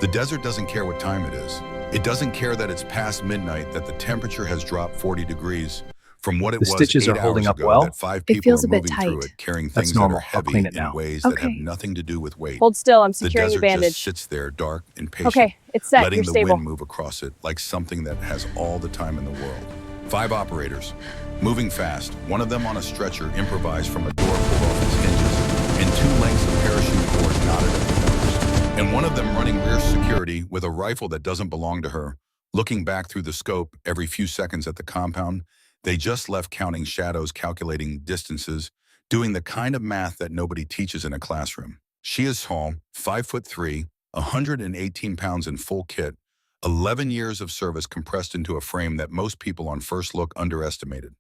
The desert doesn't care what time it is. It doesn't care that it's past midnight, that the temperature has dropped 40 degrees from what it The was stitches are 8 hours holding up ago, that well. five It people are feels a bit moving through tight. it, carrying That's things that are normal. I'll clean heavy it in now. ways that have Okay. nothing to do with weight. Hold still, I'm The securing your desert just bandage. sits there, dark and patient, Okay, it's set, letting you're the stable. wind move across it like something that has all the time in the world. 5 operators, moving fast, one of them on a stretcher improvised from a door pulled off its hinges, and 2 lengths of parachute cord knotted at the corners, and one of them running rear security with a rifle that doesn't belong to her, looking back through the scope every few seconds at the compound. They just left counting shadows, calculating distances, doing the kind of math that nobody teaches in a classroom. She is tall, 5'3", 118 pounds in full kit, 11 years of service compressed into a frame that most people on first look underestimated.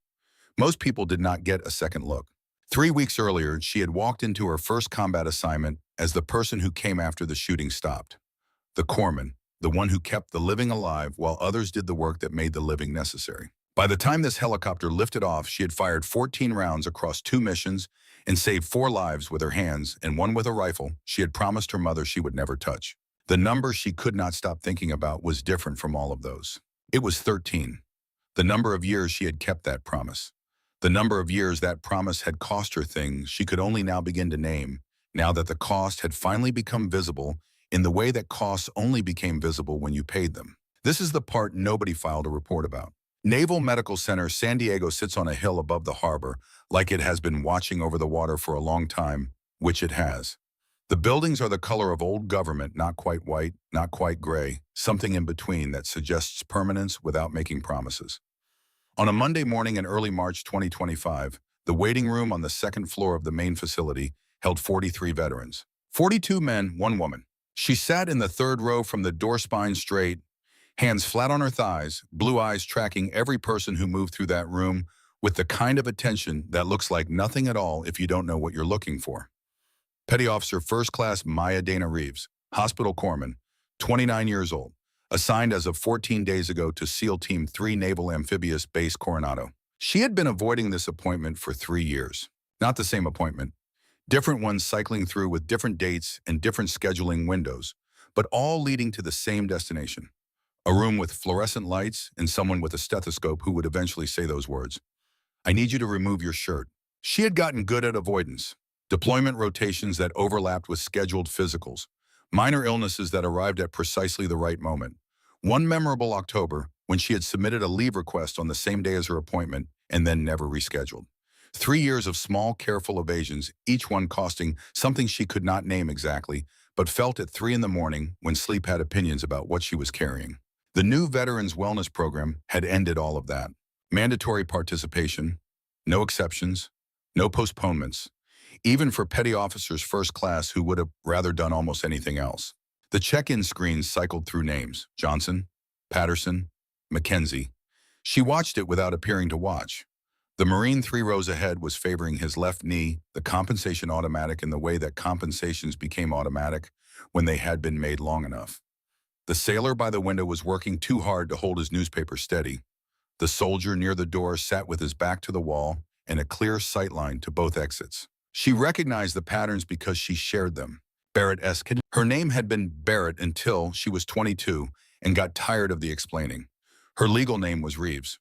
Most people did not get a second look. 3 weeks earlier, she had walked into her first combat assignment as the person who came after the shooting stopped. The corpsman, the one who kept the living alive while others did the work that made the living necessary. By the time this helicopter lifted off, she had fired 14 rounds across 2 missions and saved 4 lives with her hands and 1 with a rifle she had promised her mother she would never touch. The number she could not stop thinking about was different from all of those. It was 13. The number of years she had kept that promise. The number of years that promise had cost her things she could only now begin to name, now that the cost had finally become visible in the way that costs only became visible when you paid them. This is the part nobody filed a report about. Naval Medical Center San Diego sits on a hill above the harbor, like it has been watching over the water for a long time, which it has. The buildings are the color of old government, not quite white, not quite gray, something in between that suggests permanence without making promises. On a Monday morning in early March 2025, the waiting room on the 2nd floor of the main facility held 43 veterans. 42 men, 1 woman. She sat in the 3rd row from the door, spine straight, hands flat on her thighs, blue eyes tracking every person who moved through that room with the kind of attention that looks like nothing at all if you don't know what you're looking for. Petty Officer First Class Maya Dana Reeves, hospital corpsman, 29 years old, assigned as of 14 days ago to SEAL Team 3 Naval Amphibious Base Coronado. She had been avoiding this appointment for 3 years. Not the same appointment, different ones cycling through with different dates and different scheduling windows, but all leading to the same destination. A room with fluorescent lights and someone with a stethoscope who would eventually say those words. I need you to remove your shirt. She had gotten good at avoidance. Deployment rotations that overlapped with scheduled physicals. Minor illnesses that arrived at precisely the right moment. One memorable October, when she had submitted a leave request on the same day as her appointment and then never rescheduled. 3 years of small, careful evasions, each one costing something she could not name exactly, but felt at 3 in the morning when sleep had opinions about what she was carrying. The new Veterans Wellness Program had ended all of that. Mandatory participation, no exceptions, no postponements, even for petty officers first class who would have rather done almost anything else. The check-in screens cycled through names: Johnson, Patterson, McKenzie. She watched it without appearing to watch. The Marine 3 rows ahead was favoring his left knee, the compensation automatic in the way that compensations became automatic when they had been made long enough. The sailor by the window was working too hard to hold his newspaper steady. The soldier near the door sat with his back to the wall and a clear sight line to both exits. She recognized the patterns because she shared them. Barrett-esque. Her name had been Barrett until she was 22 and got tired of the explaining. Her legal name was Reeves.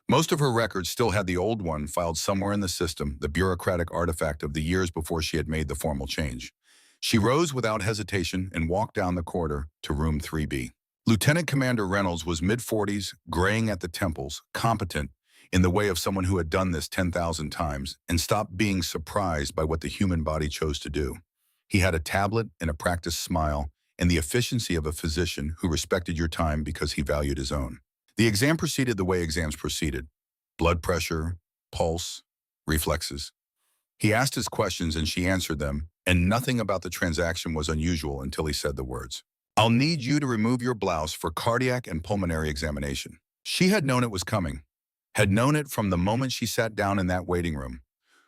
Most of her records still had the old one filed somewhere in the system, the bureaucratic artifact of the years before she had made the formal change. She rose without hesitation and walked down the corridor to room 3B. Lieutenant Commander Reynolds was mid-40s, graying at the temples, competent in the way of someone who had done this 10,000 times and stopped being surprised by what the human body chose to do. He had a tablet and a practiced smile and the efficiency of a physician who respected your time because he valued his own. The exam proceeded the way exams proceeded: blood pressure, pulse, reflexes. He asked his questions and she answered them, and nothing about the transaction was unusual until he said the words. I'll need you to remove your blouse for cardiac and pulmonary examination. She had known it was coming, had known it from the moment she sat down in that waiting room.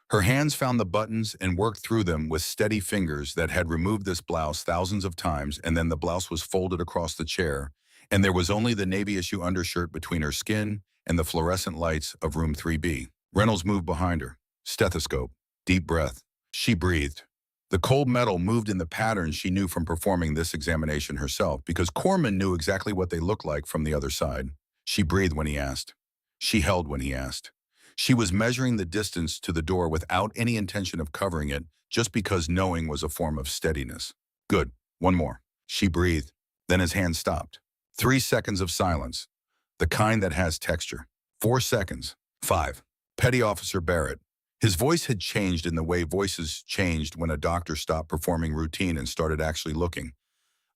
Her hands found the buttons and worked through them with steady fingers that had removed this blouse thousands of times, and then the blouse was folded across the chair, and there was only the navy issue undershirt between her skin and the fluorescent lights of room 3B. Reynolds moved behind her. Stethoscope. Deep breath. She breathed. The cold metal moved in the patterns she knew from performing this examination herself, because Corman knew exactly what they looked like from the other side. She breathed when he asked. She held when he asked. She was measuring the distance to the door without any intention of covering it, just because knowing was a form of steadiness. Good. One more. She breathed. Then his hand stopped. 3 seconds of silence. The kind that has texture. 4 seconds. 5. Petty Officer Barrett. His voice had changed in the way voices changed when a doctor stopped performing routine and started actually looking.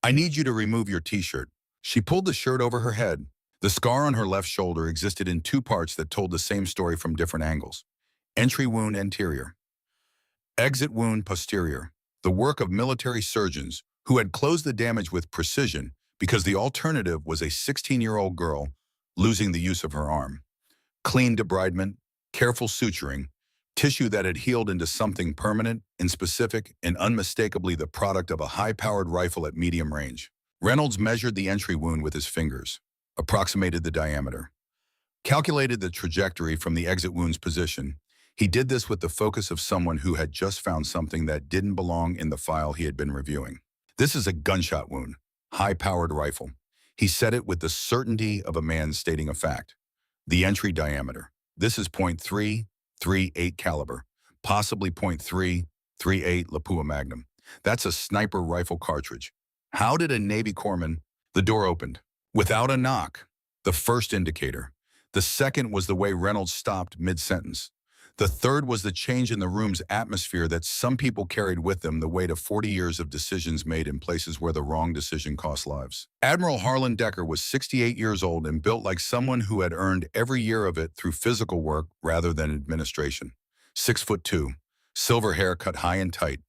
I need you to remove your t-shirt. She pulled the shirt over her head. The scar on her left shoulder existed in 2 parts that told the same story from different angles. Entry wound anterior. Exit wound posterior. The work of military surgeons who had closed the damage with precision because the alternative was a 16-year-old girl losing the use of her arm. Clean debridement, careful suturing, tissue that had healed into something permanent and specific and unmistakably the product of a high-powered rifle at medium range. Reynolds measured the entry wound with his fingers, approximated the diameter, calculated the trajectory from the exit wound's position. He did this with the focus of someone who had just found something that didn't belong in the file he had been reviewing. This is a gunshot wound, high-powered rifle. He said it with the certainty of a man stating a fact. The entry diameter. This is .338 caliber, possibly .338 Lapua Magnum. That's a sniper rifle cartridge. How did a Navy corpsman? The door opened. Without a knock. The first indicator. The second was the way Reynolds stopped mid-sentence. The third was the change in the room's atmosphere that some people carried with them, the weight of 40 years of decisions made in places where the wrong decision cost lives. Admiral Harlan Decker was 68 years old and built like someone who had earned every year of it through physical work rather than administration. 6'2", silver hair cut high and tight,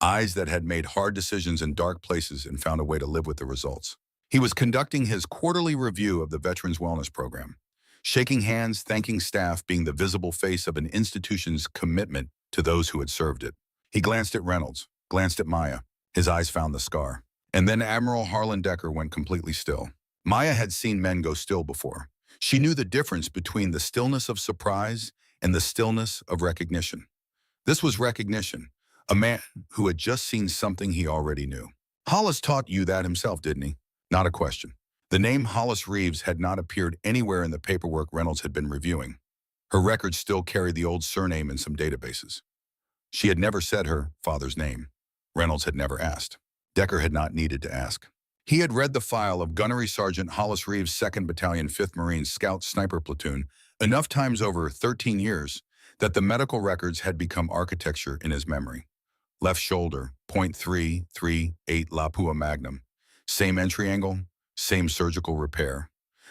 eyes that had made hard decisions in dark places and found a way to live with the results. He was conducting his quarterly review of the Veterans Wellness Program. Shaking hands, thanking staff, being the visible face of an institution's commitment to those who had served it. He glanced at Reynolds, glanced at Maya. His eyes found the scar. And then Admiral Harlan Decker went completely still. Maya had seen men go still before. She knew the difference between the stillness of surprise and the stillness of recognition. This was recognition, a man who had just seen something he already knew. Hollis taught you that himself, didn't he? Not a question. The name Hollis Reeves had not appeared anywhere in the paperwork Reynolds had been reviewing. Her records still carried the old surname in some databases. She had never said her father's name. Reynolds had never asked. Decker had not needed to ask. He had read the file of Gunnery Sergeant Hollis Reeves' 2nd Battalion 5th Marine Scout Sniper Platoon enough times over 13 years that the medical records had become architecture in his memory. Left shoulder, .338 Lapua Magnum. Same entry angle, same surgical repair.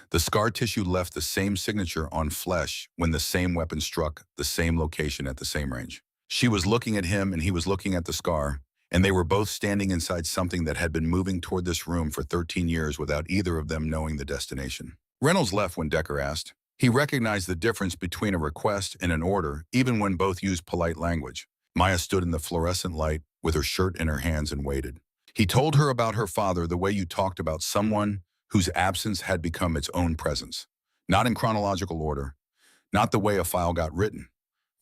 The scar tissue left the same signature on flesh when the same weapon struck the same location at the same range. She was looking at him and he was looking at the scar, and they were both standing inside something that had been moving toward this room for 13 years without either of them knowing the destination. Reynolds left when Decker asked. He recognized the difference between a request and an order, even when both used polite language. Maya stood in the fluorescent light with her shirt in her hands and waited. He told her about her father the way you talked about someone whose absence had become its own presence. Not in chronological order, not the way a file got written.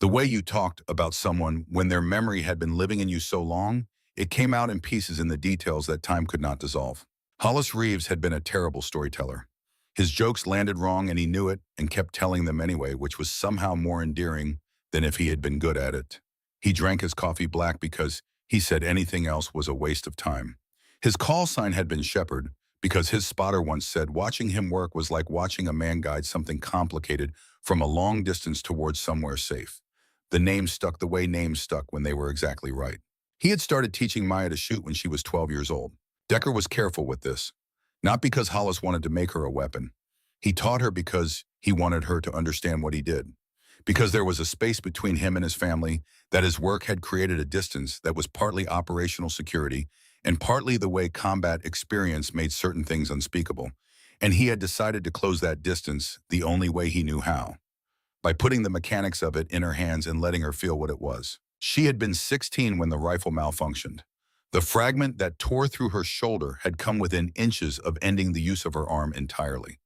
The way you talked about someone when their memory had been living in you so long, it came out in pieces in the details that time could not dissolve. Hollis Reeves had been a terrible storyteller. His jokes landed wrong and he knew it and kept telling them anyway, which was somehow more endearing than if he had been good at it. He drank his coffee black because he said anything else was a waste of time. His call sign had been Shepherd because his spotter once said watching him work was like watching a man guide something complicated from a long distance towards somewhere safe. The name stuck the way names stuck when they were exactly right. He had started teaching Maya to shoot when she was 12 years old. Decker was careful with this, not because Hollis wanted to make her a weapon. He taught her because he wanted her to understand what he did. Because there was a space between him and his family that his work had created a distance that was partly operational security and partly the way combat experience made certain things unspeakable. And he had decided to close that distance the only way he knew how, by putting the mechanics of it in her hands and letting her feel what it was. She had been 16 when the rifle malfunctioned. The fragment that tore through her shoulder had come within inches of ending the use of her arm entirely.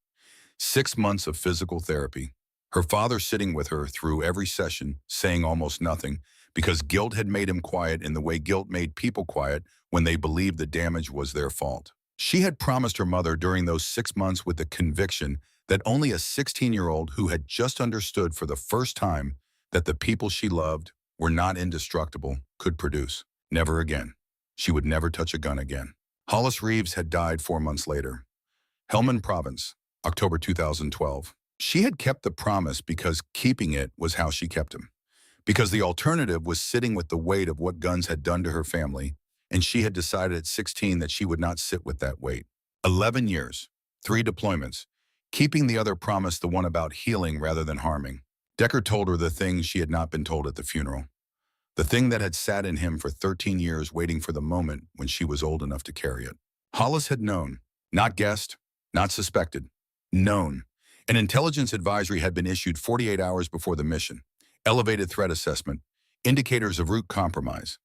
6 months of physical therapy. Her father sitting with her through every session, saying almost nothing, because guilt had made him quiet in the way guilt made people quiet when they believed the damage was their fault. She had promised her mother during those 6 months with the conviction that only a 16-year-old who had just understood for the first time that the people she loved were not indestructible could produce. Never again. She would never touch a gun again. Hollis Reeves had died 4 months later. Helmand Province, October 2012. She had kept the promise because keeping it was how she kept him. Because the alternative was sitting with the weight of what guns had done to her family, and she had decided at 16 that she would not sit with that weight. 11 years, 3 deployments, keeping the other promise, the one about healing rather than harming. Decker told her the things she had not been told at the funeral. The thing that had sat in him for 13 years waiting for the moment when she was old enough to carry it. Hollis had known, not guessed, not suspected, known. An intelligence advisory had been issued 48 hours before the mission. Elevated threat assessment, indicators of route compromise.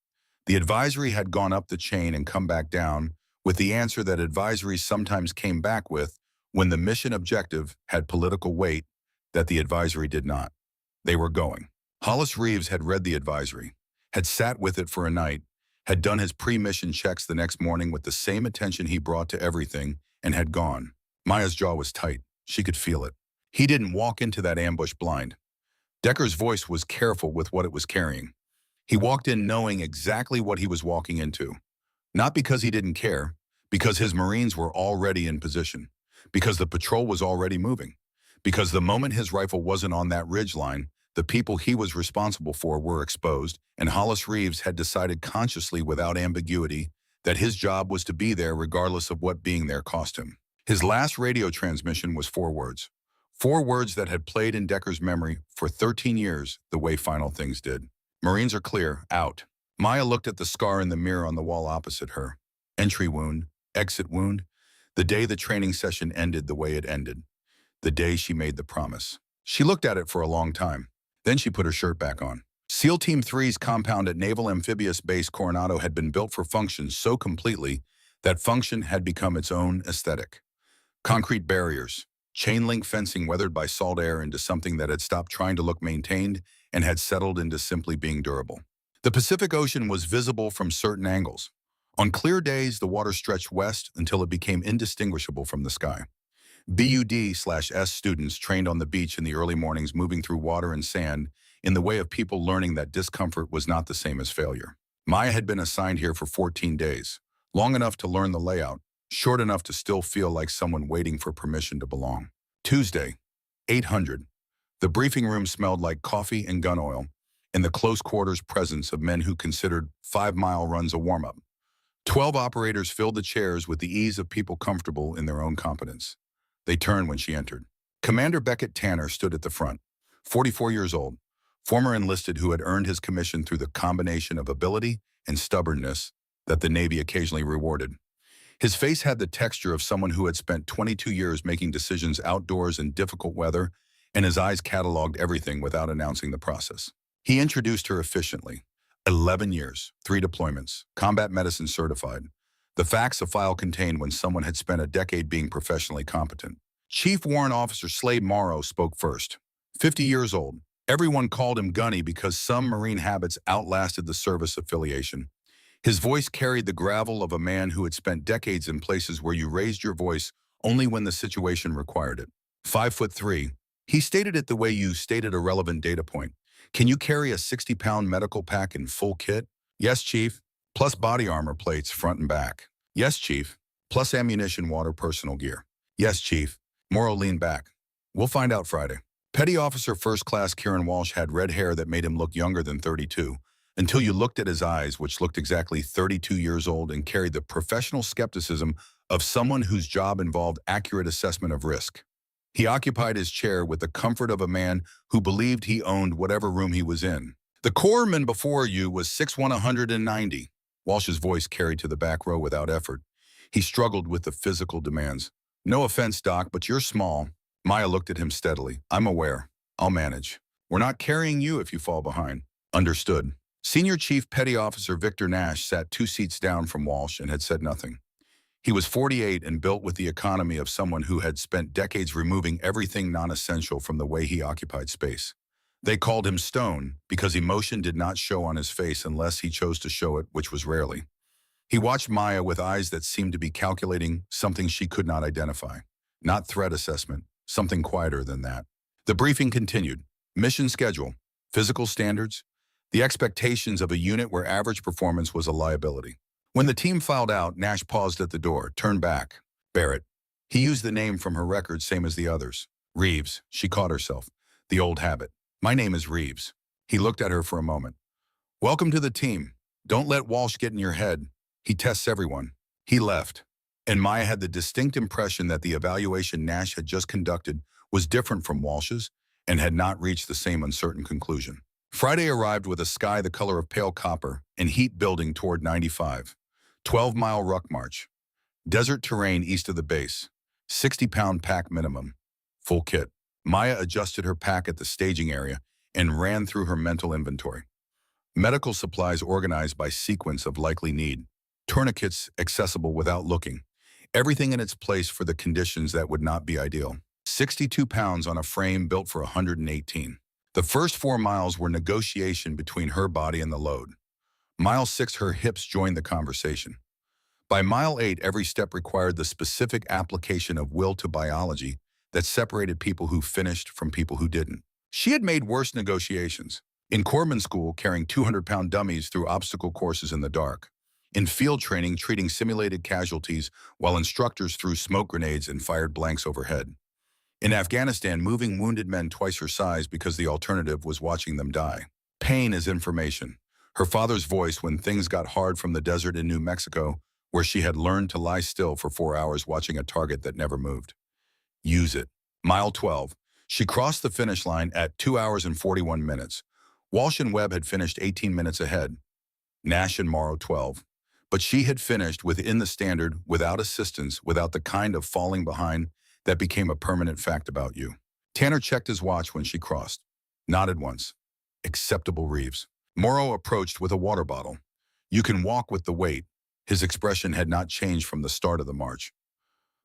The advisory had gone up the chain and come back down with the answer that advisories sometimes came back with when the mission objective had political weight that the advisory did not. They were going. Hollis Reeves had read the advisory, had sat with it for a night, had done his pre-mission checks the next morning with the same attention he brought to everything, and had gone. Maya's jaw was tight. She could feel it. He didn't walk into that ambush blind. Decker's voice was careful with what it was carrying. He walked in knowing exactly what he was walking into. Not because he didn't care, because his Marines were already in position, because the patrol was already moving, because the moment his rifle wasn't on that ridgeline, the people he was responsible for were exposed, and Hollis Reeves had decided consciously without ambiguity that his job was to be there regardless of what being there cost him. His last radio transmission was 4 words. 4 words that had played in Decker's memory for 13 years the way final things did. Marines are clear, out. Maya looked at the scar in the mirror on the wall opposite her. Entry wound, exit wound. The day the training session ended the way it ended. The day she made the promise. She looked at it for a long time. Then she put her shirt back on. SEAL Team 3's compound at Naval Amphibious Base Coronado had been built for function so completely that function had become its own aesthetic. Concrete barriers, chain link fencing weathered by salt air into something that had stopped trying to look maintained and had settled into simply being durable. The Pacific Ocean was visible from certain angles. On clear days, the water stretched west until it became indistinguishable from the sky. BUD/S students trained on the beach in the early mornings, moving through water and sand in the way of people learning that discomfort was not the same as failure. Maya had been assigned here for 14 days, long enough to learn the layout, short enough to still feel like someone waiting for permission to belong. Tuesday, 800. The briefing room smelled like coffee and gun oil, and the close quarters presence of men who considered 5-mile runs a warm-up. 12 operators filled the chairs with the ease of people comfortable in their own competence. They turned when she entered. Commander Beckett Tanner stood at the front, 44 years old, former enlisted who had earned his commission through the combination of ability and stubbornness that the Navy occasionally rewarded. His face had the texture of someone who had spent 22 years making decisions outdoors in difficult weather, and his eyes cataloged everything without announcing the process. He introduced her efficiently. 11 years, 3 deployments, combat medicine certified. The facts a file contained when someone had spent a decade being professionally competent. Chief Warrant Officer Slade Morrow spoke first. 50 years old. Everyone called him Gunny because some Marine habits outlasted the service affiliation. His voice carried the gravel of a man who had spent decades in places where you raised your voice only when the situation required it. 5'3". He stated it the way you stated a relevant data point. Can you carry a 60-pound medical pack in full kit? Yes, Chief. Plus body armor plates front and back. Yes, Chief. Plus ammunition, water, personal gear. Yes, Chief. Morrow leaned back. We'll find out Friday. Petty Officer First Class Kieran Walsh had red hair that made him look younger than 32, until you looked at his eyes, which looked exactly 32 years old and carried the professional skepticism of someone whose job involved accurate assessment of risk. He occupied his chair with the comfort of a man who believed he owned whatever room he was in. The corpsman before you was 6'1", 190. Walsh's voice carried to the back row without effort. He struggled with the physical demands. No offense, Doc, but you're small. Maya looked at him steadily. I'm aware. I'll manage. We're not carrying you if you fall behind. Understood. Senior Chief Petty Officer Victor Nash sat 2 seats down from Walsh and had said nothing. He was 48 and built with the economy of someone who had spent decades removing everything non-essential from the way he occupied space. They called him Stone because emotion did not show on his face unless he chose to show it, which was rarely. He watched Maya with eyes that seemed to be calculating something she could not identify. Not threat assessment, something quieter than that. The briefing continued. Mission schedule, physical standards, the expectations of a unit where average performance was a liability. When the team filed out, Nash paused at the door, turned back. Barrett. He used the name from her record, same as the others. Reeves. She caught herself. The old habit. My name is Reeves. He looked at her for a moment. Welcome to the team. Don't let Walsh get in your head. He tests everyone. He left. And Maya had the distinct impression that the evaluation Nash had just conducted was different from Walsh's and had not reached the same uncertain conclusion. Friday arrived with a sky the color of pale copper and heat building toward 95. 12-mile ruck march. Desert terrain east of the base. 60-pound pack minimum. Full kit. Maya adjusted her pack at the staging area and ran through her mental inventory. Medical supplies organized by sequence of likely need. Tourniquets accessible without looking. Everything in its place for the conditions that would not be ideal. 62 pounds on a frame built for 118. The first 4 miles were negotiation between her body and the load. Mile 6, her hips joined the conversation. By mile 8, every step required the specific application of will to biology that separated people who finished from people who didn't. She had made worse negotiations. In corpsman school, carrying 200-pound dummies through obstacle courses in the dark. In field training, treating simulated casualties while instructors threw smoke grenades and fired blanks overhead. In Afghanistan, moving wounded men twice her size because the alternative was watching them die. Pain is information. Her father's voice when things got hard from the desert in New Mexico, where she had learned to lie still for 4 hours watching a target that never moved. Use it. Mile 12. She crossed the finish line at 2 hours and 41 minutes. Walsh and Webb had finished 18 minutes ahead. Nash and Morrow 12. But she had finished within the standard, without assistance, without the kind of falling behind that became a permanent fact about you. Tanner checked his watch when she crossed. Nodded once. Acceptable, Reeves. Morrow approached with a water bottle. You can walk with the weight. His expression had not changed from the start of the march.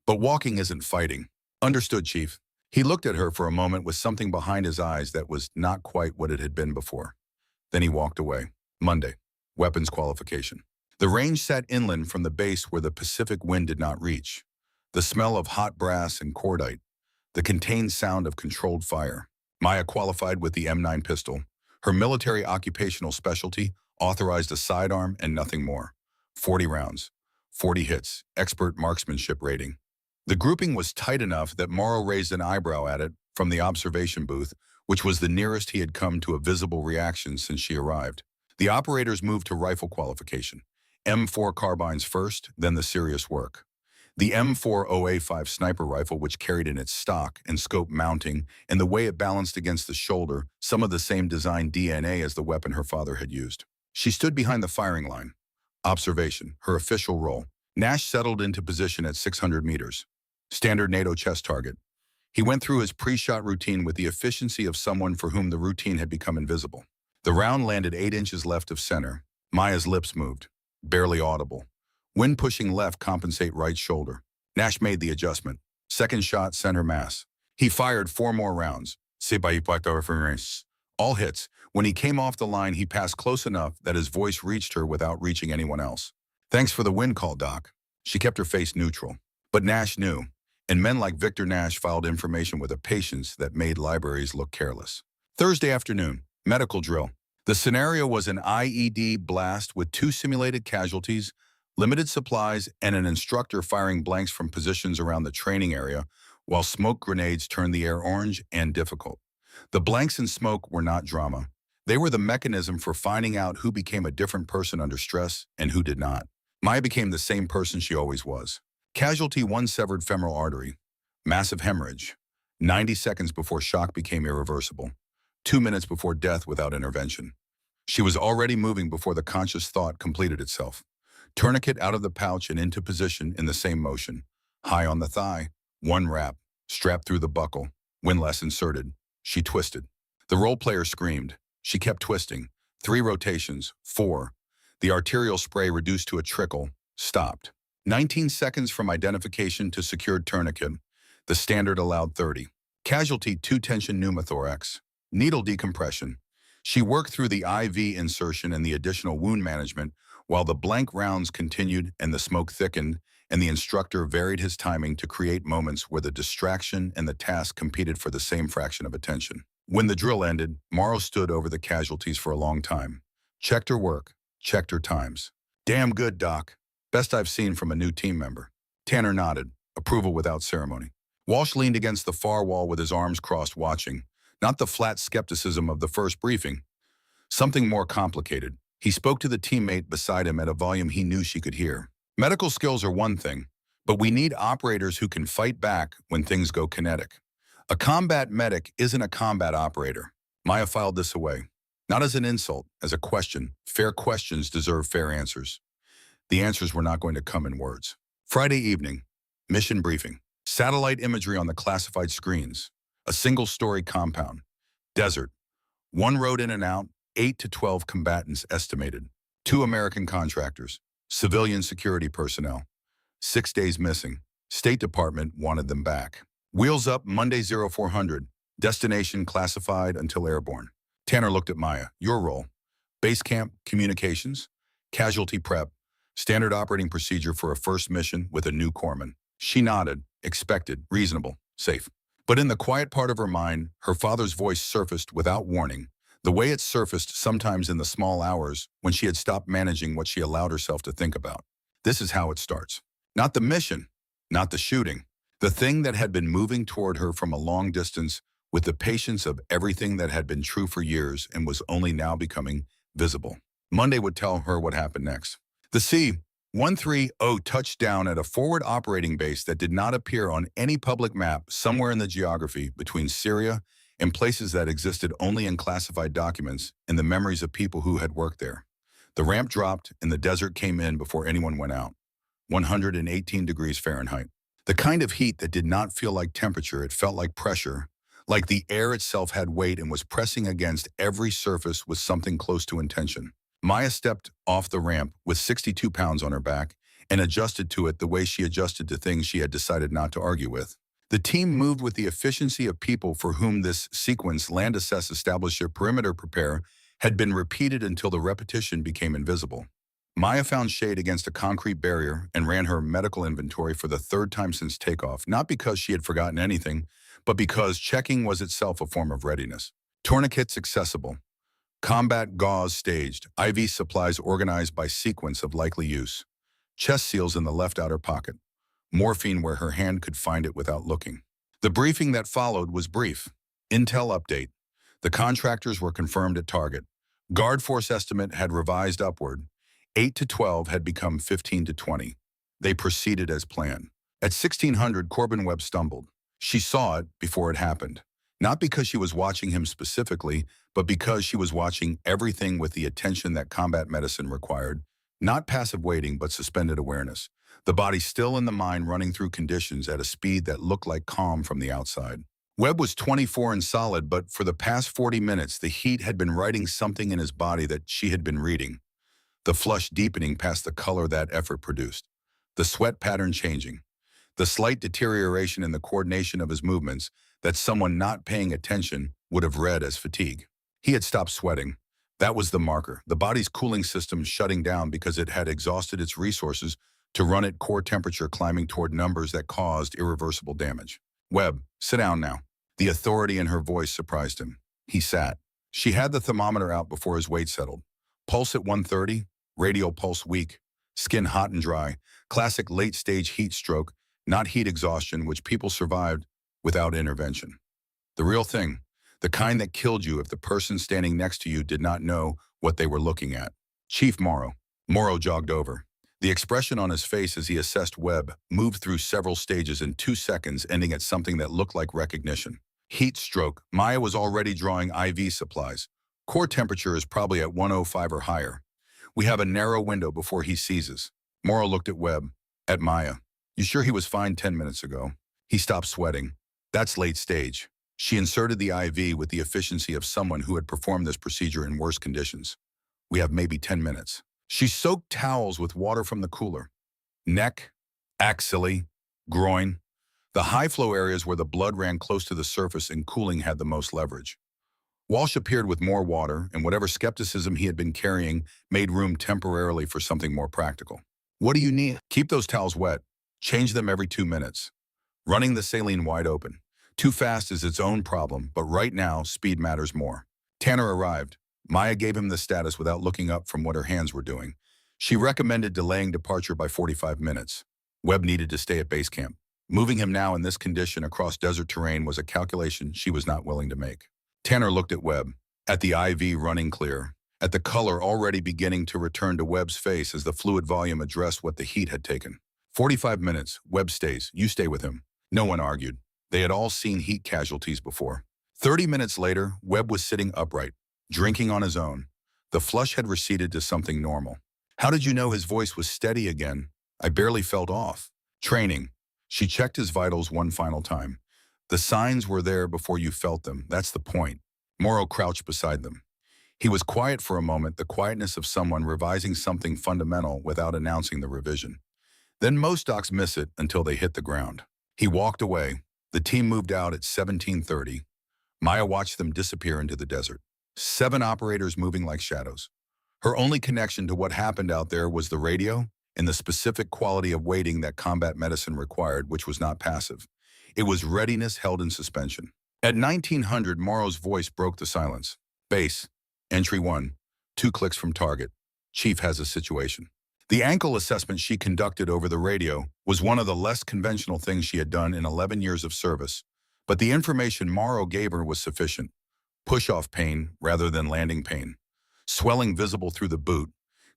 But walking isn't fighting. Understood, Chief. He looked at her for a moment with something behind his eyes that was not quite what it had been before. Then he walked away. Monday. Weapons qualification. The range sat inland from the base where the Pacific wind did not reach. The smell of hot brass and cordite. The contained sound of controlled fire. Maya qualified with the M9 pistol. Her military occupational specialty authorized a sidearm and nothing more. 40 rounds. 40 hits. Expert marksmanship rating. The grouping was tight enough that Morrow raised an eyebrow at it from the observation booth, which was the nearest he had come to a visible reaction since she arrived. The operators moved to rifle qualification. M4 carbines first, then the serious work. The M4OA5 sniper rifle, which carried in its stock and scope mounting and the way it balanced against the shoulder, some of the same design DNA as the weapon her father had used. She stood behind the firing line. Observation, her official role. Nash settled into position at 600 meters. Standard NATO chest target. He went through his pre-shot routine with the efficiency of someone for whom the routine had become invisible. The round landed 8 inches left of center. Maya's lips moved. Barely audible. Wind pushing left, compensate right shoulder. Nash made the adjustment. Second shot, center mass. He fired 4 more rounds. All hits. When he came off the line, he passed close enough that his voice reached her without reaching anyone else. Thanks for the wind call, Doc. She kept her face neutral. But Nash knew, and men like Victor Nash filed information with a patience that made libraries look careless. Thursday afternoon, medical drill. The scenario was an IED blast with 2 simulated casualties, limited supplies, and an instructor firing blanks from positions around the training area, while smoke grenades turned the air orange and difficult. The blanks and smoke were not drama. They were the mechanism for finding out who became a different person under stress and who did not. Maya became the same person she always was. Casualty 1 severed femoral artery. Massive hemorrhage. 90 seconds before shock became irreversible. 2 minutes before death without intervention. She was already moving before the conscious thought completed itself. Tourniquet out of the pouch and into position in the same motion. High on the thigh. 1 wrap. Strapped through the buckle. Windlass inserted. She twisted. The role player screamed. She kept twisting. 3 rotations. 4. The arterial spray reduced to a trickle. Stopped. 19 seconds from identification to secured tourniquet. The standard allowed 30. Casualty 2 tension pneumothorax. Needle decompression. She worked through the IV insertion and the additional wound management while the blank rounds continued and the smoke thickened, and the instructor varied his timing to create moments where the distraction and the task competed for the same fraction of attention. When the drill ended, Morrow stood over the casualties for a long time. Checked her work, checked her times. Damn good, Doc. Best I've seen from a new team member. Tanner nodded, approval without ceremony. Walsh leaned against the far wall with his arms crossed watching, not the flat skepticism of the first briefing. Something more complicated. He spoke to the teammate beside him at a volume he knew she could hear. Medical skills are one thing, but we need operators who can fight back when things go kinetic. A combat medic isn't a combat operator. Maya filed this away. Not as an insult, as a question. Fair questions deserve fair answers. The answers were not going to come in words. Friday evening, mission briefing. Satellite imagery on the classified screens. A single-story compound. Desert. One road in and out, 8 to 12 combatants estimated. 2 American contractors. Civilian security personnel. 6 days missing. State Department wanted them back. Wheels up Monday 0400. Destination classified until airborne. Tanner looked at Maya. Your role. Base camp, communications, casualty prep, standard operating procedure for a first mission with a new corpsman. She nodded, expected, reasonable, safe. But in the quiet part of her mind, her father's voice surfaced without warning, the way it surfaced sometimes in the small hours when she had stopped managing what she allowed herself to think about. This is how it starts. Not the mission, not the shooting. The thing that had been moving toward her from a long distance with the patience of everything that had been true for years and was only now becoming visible. Monday would tell her what happened next. The C-130 touched down at a forward operating base that did not appear on any public map somewhere in the geography between Syria and places that existed only in classified documents and the memories of people who had worked there. The ramp dropped and the desert came in before anyone went out. 118 degrees Fahrenheit. The kind of heat that did not feel like temperature, it felt like pressure, like the air itself had weight and was pressing against every surface with something close to intention. Maya stepped off the ramp with 62 pounds on her back and adjusted to it the way she adjusted to things she had decided not to argue with. The team moved with the efficiency of people for whom this sequence, land assess, establish, perimeter, prepare, had been repeated until the repetition became invisible. Maya found shade against a concrete barrier and ran her medical inventory for the 3rd time since takeoff, not because she had forgotten anything, but because checking was itself a form of readiness. Tourniquets accessible. Combat gauze staged. IV supplies organized by sequence of likely use. Chest seals in the left outer pocket. Morphine where her hand could find it without looking. The briefing that followed was brief. Intel update. The contractors were confirmed at target. Guard force estimate had revised upward. 8 to 12 had become 15 to 20. They proceeded as planned. At 1600, Corbin Webb stumbled. She saw it before it happened. Not because she was watching him specifically, but because she was watching everything with the attention that combat medicine required. Not passive waiting, but suspended awareness. The body still and the mind running through conditions at a speed that looked like calm from the outside. Webb was 24 and solid, but for the past 40 minutes, the heat had been writing something in his body that she had been reading. The flush deepening past the color that effort produced. The sweat pattern changing. The slight deterioration in the coordination of his movements that someone not paying attention would have read as fatigue. He had stopped sweating. That was the marker, the body's cooling system shutting down because it had exhausted its resources to run at core temperature, climbing toward numbers that caused irreversible damage. Webb, sit down now. The authority in her voice surprised him. He sat. She had the thermometer out before his weight settled. Pulse at 130, radial pulse weak, skin hot and dry, classic late-stage heat stroke, not heat exhaustion, which people survived without intervention. The real thing, the kind that killed you if the person standing next to you did not know what they were looking at. Chief Morrow. Morrow jogged over. The expression on his face as he assessed Webb moved through several stages in 2 seconds, ending at something that looked like recognition. Heat stroke. Maya was already drawing IV supplies. Core temperature is probably at 105 or higher. We have a narrow window before he seizes. Morrow looked at Webb, at Maya. You sure he was fine 10 minutes ago? He stopped sweating. That's late stage. She inserted the IV with the efficiency of someone who had performed this procedure in worse conditions. We have maybe 10 minutes. She soaked towels with water from the cooler. Neck, axilla, groin. The high flow areas where the blood ran close to the surface and cooling had the most leverage. Walsh appeared with more water, and whatever skepticism he had been carrying made room temporarily for something more practical. What do you need? Keep those towels wet. Change them every 2 minutes. Running the saline wide open. Too fast is its own problem, but right now, speed matters more. Tanner arrived. Maya gave him the status without looking up from what her hands were doing. She recommended delaying departure by 45 minutes. Webb needed to stay at base camp. Moving him now in this condition across desert terrain was a calculation she was not willing to make. Tanner looked at Webb, at the IV running clear, at the color already beginning to return to Webb's face as the fluid volume addressed what the heat had taken. 45 minutes, Webb stays, you stay with him. No one argued. They had all seen heat casualties before. 30 minutes later, Webb was sitting upright, drinking on his own. The flush had receded to something normal. How did you know? His voice was steady again? I barely felt off. Training. She checked his vitals one final time. The signs were there before you felt them. That's the point. Morrow crouched beside them. He was quiet for a moment, the quietness of someone revising something fundamental without announcing the revision. Then most docs miss it until they hit the ground. He walked away. The team moved out at 17:30. Maya watched them disappear into the desert. 7 operators moving like shadows. Her only connection to what happened out there was the radio and the specific quality of waiting that combat medicine required, which was not passive. It was readiness held in suspension. At 1900, Morrow's voice broke the silence. Base, entry 1, 2 clicks from target. Chief has a situation. The ankle assessment she conducted over the radio was one of the less conventional things she had done in 11 years of service, but the information Morrow gave her was sufficient. Push-off pain rather than landing pain. Swelling visible through the boot.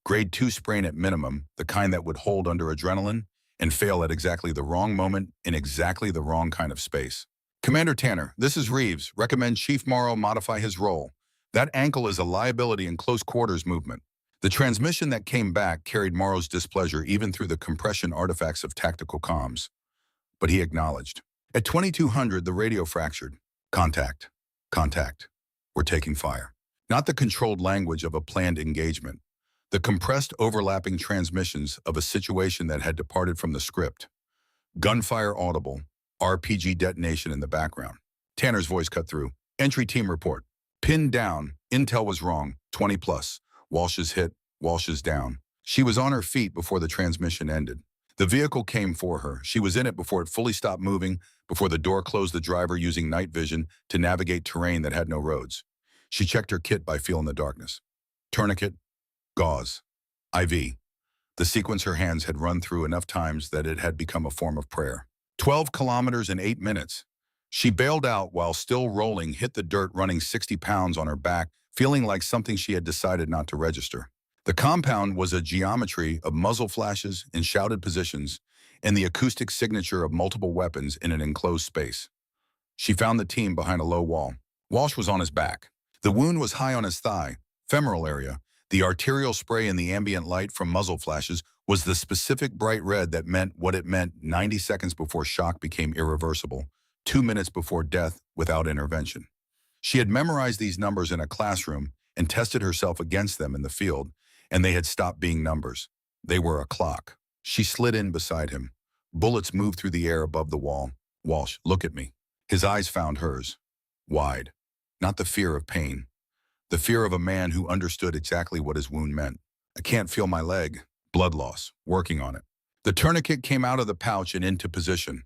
Grade 2 sprain at minimum, the kind that would hold under adrenaline and fail at exactly the wrong moment in exactly the wrong kind of space. Commander Tanner, this is Reeves. Recommend Chief Morrow modify his role. That ankle is a liability in close quarters movement. The transmission that came back carried Morrow's displeasure even through the compression artifacts of tactical comms. But he acknowledged. At 2200, the radio fractured. Contact. Contact. We're taking fire. Not the controlled language of a planned engagement. The compressed overlapping transmissions of a situation that had departed from the script. Gunfire audible. RPG detonation in the background. Tanner's voice cut through. Entry team report. Pinned down. Intel was wrong. 20 plus. Walsh's hit, Walsh's down. She was on her feet before the transmission ended. The vehicle came for her. She was in it before it fully stopped moving, before the door closed the driver using night vision to navigate terrain that had no roads. She checked her kit by feeling the darkness. Tourniquet, gauze, IV. The sequence her hands had run through enough times that it had become a form of prayer. 12 kilometers in 8 minutes. She bailed out while still rolling, hit the dirt running 60 pounds on her back, feeling like something she had decided not to register. The compound was a geometry of muzzle flashes in shouted positions and the acoustic signature of multiple weapons in an enclosed space. She found the team behind a low wall. Walsh was on his back. The wound was high on his thigh, femoral area. The arterial spray in the ambient light from muzzle flashes was the specific bright red that meant what it meant 90 seconds before shock became irreversible, 2 minutes before death without intervention. She had memorized these numbers in a classroom and tested herself against them in the field, and they had stopped being numbers. They were a clock. She slid in beside him. Bullets moved through the air above the wall. Walsh, look at me. His eyes found hers. Wide. Not the fear of pain. The fear of a man who understood exactly what his wound meant. I can't feel my leg. Blood loss. Working on it. The tourniquet came out of the pouch and into position.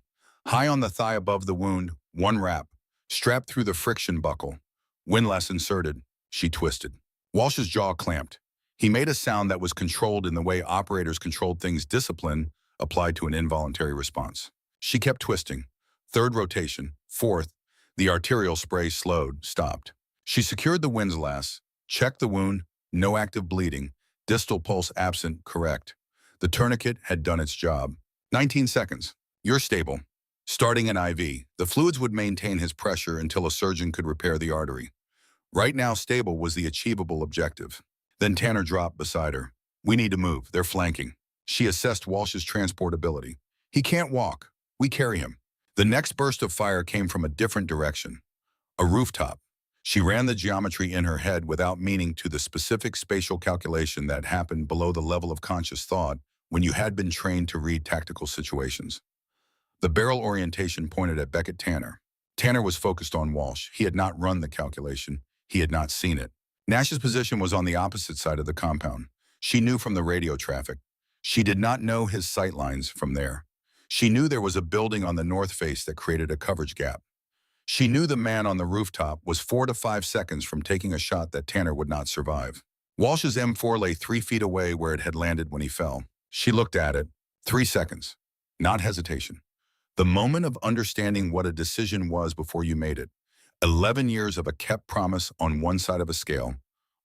High on the thigh above the wound, one wrap. Strapped through the friction buckle. Windlass inserted. She twisted. Walsh's jaw clamped. He made a sound that was controlled in the way operators controlled things. Discipline applied to an involuntary response. She kept twisting. Third rotation. Fourth. The arterial spray slowed, stopped. She secured the windlass, checked the wound, no active bleeding, distal pulse absent, correct. The tourniquet had done its job. 19 seconds. You're stable. Starting an IV, the fluids would maintain his pressure until a surgeon could repair the artery. Right now, stable was the achievable objective. Then Tanner dropped beside her. We need to move. They're flanking. She assessed Walsh's transportability. He can't walk. We carry him. The next burst of fire came from a different direction. A rooftop. She ran the geometry in her head without meaning to the specific spatial calculation that happened below the level of conscious thought when you had been trained to read tactical situations. The barrel orientation pointed at Beckett Tanner. Tanner was focused on Walsh. He had not run the calculation. He had not seen it. Nash's position was on the opposite side of the compound. She knew from the radio traffic. She did not know his sight lines from there. She knew there was a building on the north face that created a coverage gap. She knew the man on the rooftop was 4 to 5 seconds from taking a shot that Tanner would not survive. Walsh's M4 lay 3 feet away where it had landed when he fell. She looked at it. 3 seconds. Not hesitation. The moment of understanding what a decision was before you made it. 11 years of a kept promise on one side of a scale.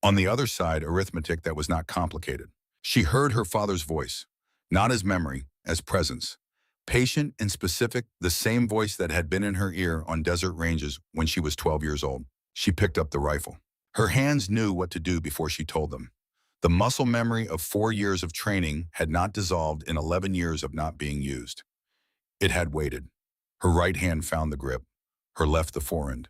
On the other side, arithmetic that was not complicated. She heard her father's voice, not as memory, as presence. Patient and specific, the same voice that had been in her ear on desert ranges when she was 12 years old. She picked up the rifle. Her hands knew what to do before she told them. The muscle memory of 4 years of training had not dissolved in 11 years of not being used. It had waited. Her right hand found the grip, her left the forend.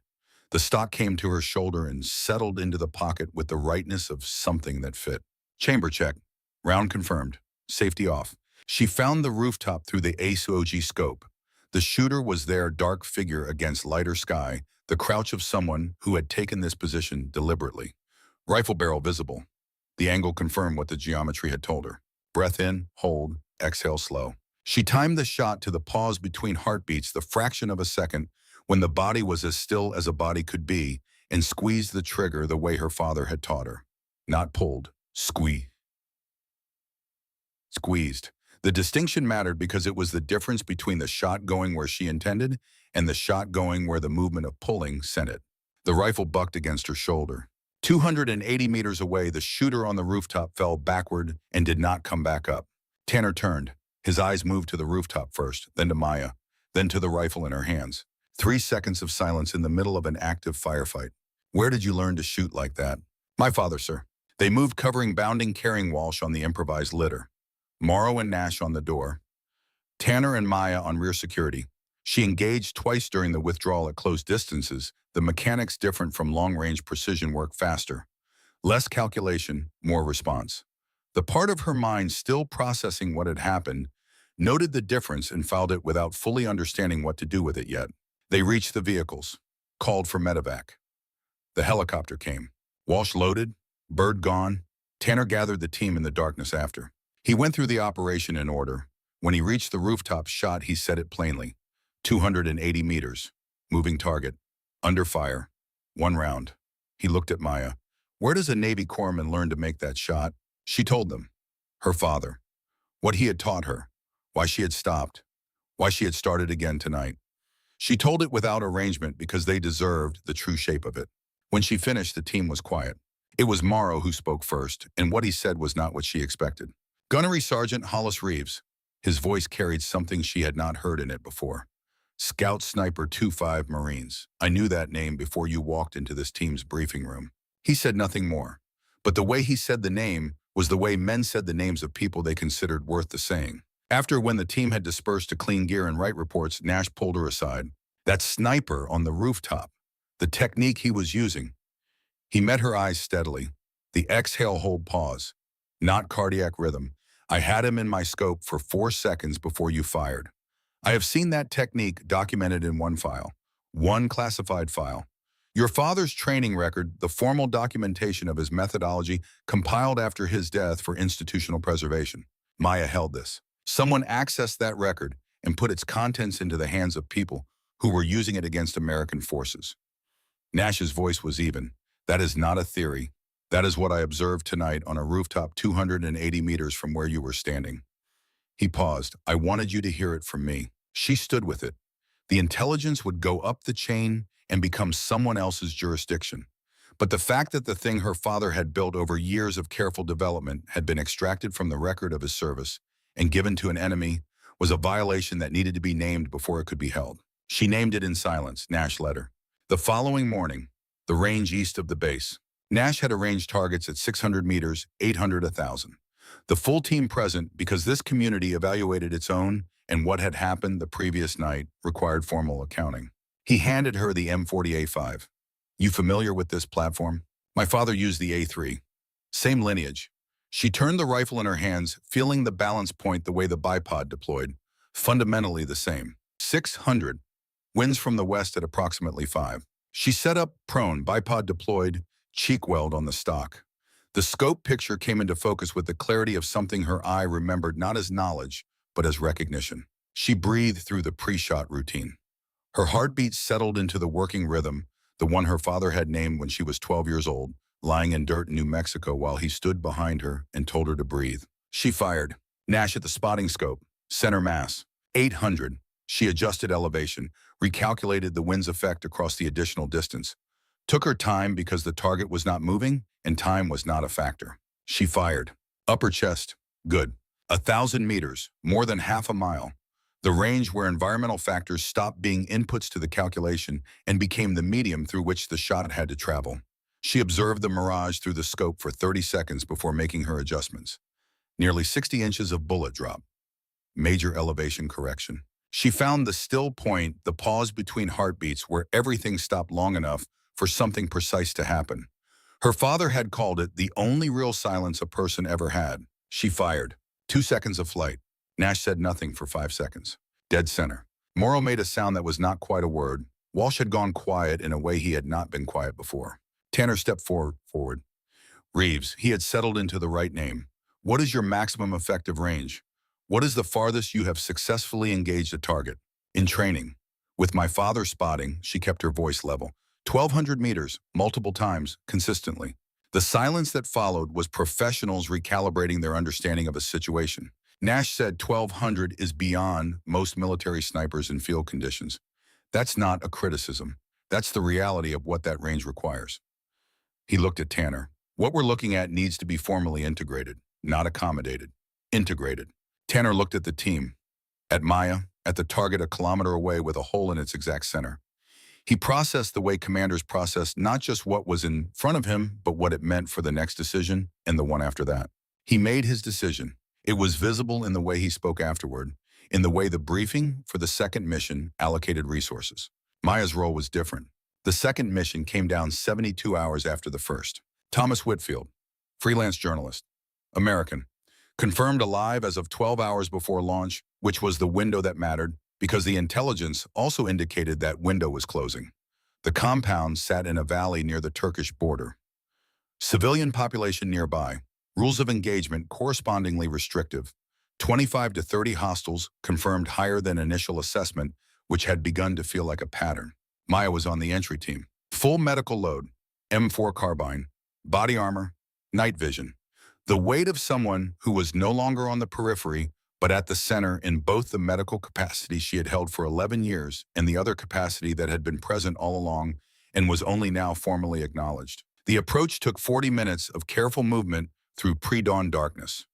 The stock came to her shoulder and settled into the pocket with the rightness of something that fit. Chamber check. Round confirmed. Safety off. She found the rooftop through the ASOG scope. The shooter was there, dark figure against lighter sky, the crouch of someone who had taken this position deliberately. Rifle barrel visible. The angle confirmed what the geometry had told her. Breath in, hold, exhale slow. She timed the shot to the pause between heartbeats, the fraction of a second, when the body was as still as a body could be, and squeezed the trigger the way her father had taught her. Not pulled. Squeezed. The distinction mattered because it was the difference between the shot going where she intended and the shot going where the movement of pulling sent it. The rifle bucked against her shoulder. 280 meters away, the shooter on the rooftop fell backward and did not come back up. Tanner turned. His eyes moved to the rooftop first, then to Maya, then to the rifle in her hands. 3 seconds of silence in the middle of an active firefight. Where did you learn to shoot like that? My father, sir. They moved, covering bounding, carrying Walsh on the improvised litter. Morrow and Nash on the door. Tanner and Maya on rear security. She engaged twice during the withdrawal at close distances, the mechanics different from long-range precision work, faster. Less calculation, more response. The part of her mind still processing what had happened noted the difference and filed it without fully understanding what to do with it yet. They reached the vehicles, called for medevac. The helicopter came. Walsh loaded, Bird gone. Tanner gathered the team in the darkness after. He went through the operation in order. When he reached the rooftop shot, he said it plainly. 280 meters. Moving target. Under fire. 1 round. He looked at Maya. Where does a Navy corpsman learn to make that shot? She told them. Her father. What he had taught her. Why she had stopped. Why she had started again tonight. She told it without arrangement because they deserved the true shape of it. When she finished, the team was quiet. It was Morrow who spoke first, and what he said was not what she expected. Gunnery Sergeant Hollis Reeves. His voice carried something she had not heard in it before. Scout Sniper 25 Marines. I knew that name before you walked into this team's briefing room. He said nothing more. But the way he said the name was the way men said the names of people they considered worth the saying. After, when the team had dispersed to clean gear and write reports, Nash pulled her aside. That sniper on the rooftop. The technique he was using. He met her eyes steadily. The exhale, hold, pause. Not cardiac rhythm. I had him in my scope for 4 seconds before you fired. I have seen that technique documented in one file. One classified file. Your father's training record, the formal documentation of his methodology compiled after his death for institutional preservation. Maya held this. Someone accessed that record and put its contents into the hands of people who were using it against American forces. Nash's voice was even. That is not a theory. That is what I observed tonight on a rooftop 280 meters from where you were standing. He paused. I wanted you to hear it from me. She stood with it. The intelligence would go up the chain and become someone else's jurisdiction. But the fact that the thing her father had built over years of careful development had been extracted from the record of his service and given to an enemy was a violation that needed to be named before it could be held. She named it in silence. Nash led her. The following morning, the range east of the base. Nash had arranged targets at 600 meters, 800, 1,000. The full team present, because this community evaluated its own and what had happened the previous night required formal accounting. He handed her the M40A5. You familiar with this platform? My father used the A3. Same lineage. She turned the rifle in her hands, feeling the balance point the way the bipod deployed. Fundamentally the same. 600. Winds from the west at approximately 5. She set up prone, bipod deployed, cheek weld on the stock. The scope picture came into focus with the clarity of something her eye remembered not as knowledge, but as recognition. She breathed through the pre-shot routine. Her heartbeat settled into the working rhythm, the one her father had named when she was 12 years old, lying in dirt in New Mexico while he stood behind her and told her to breathe. She fired. Nash at the spotting scope. Center mass. 800. She adjusted elevation, recalculated the wind's effect across the additional distance. Took her time because the target was not moving and time was not a factor. She fired. Upper chest. Good. 1,000 meters, more than half a mile. The range where environmental factors stopped being inputs to the calculation and became the medium through which the shot had to travel. She observed the mirage through the scope for 30 seconds before making her adjustments. Nearly 60 inches of bullet drop. Major elevation correction. She found the still point, the pause between heartbeats where everything stopped long enough for something precise to happen. Her father had called it the only real silence a person ever had. She fired. 2 seconds of flight. Nash said nothing for 5 seconds. Dead center. Morrow made a sound that was not quite a word. Walsh had gone quiet in a way he had not been quiet before. Tanner stepped forward. Reeves, he had settled into the right name. What is your maximum effective range? What is the farthest you have successfully engaged a target? In training. With my father spotting, she kept her voice level. 1,200 meters, multiple times, consistently. The silence that followed was professionals recalibrating their understanding of a situation. Nash said 1,200 is beyond most military snipers in field conditions. That's not a criticism. That's the reality of what that range requires. He looked at Tanner. What we're looking at needs to be formally integrated, not accommodated. Integrated. Tanner looked at the team. At Maya, at the target a kilometer away with a hole in its exact center. He processed the way commanders process not just what was in front of him, but what it meant for the next decision and the one after that. He made his decision. It was visible in the way he spoke afterward, in the way the briefing for the second mission allocated resources. Maya's role was different. The second mission came down 72 hours after the first. Thomas Whitfield, freelance journalist, American, confirmed alive as of 12 hours before launch, which was the window that mattered, because the intelligence also indicated that window was closing. The compound sat in a valley near the Turkish border. Civilian population nearby, rules of engagement correspondingly restrictive. 25 to 30 hostiles confirmed higher than initial assessment, which had begun to feel like a pattern. Maya was on the entry team. Full medical load, M4 carbine, body armor, night vision. The weight of someone who was no longer on the periphery, but at the center in both the medical capacity she had held for 11 years and the other capacity that had been present all along and was only now formally acknowledged. The approach took 40 minutes of careful movement through pre-dawn darkness.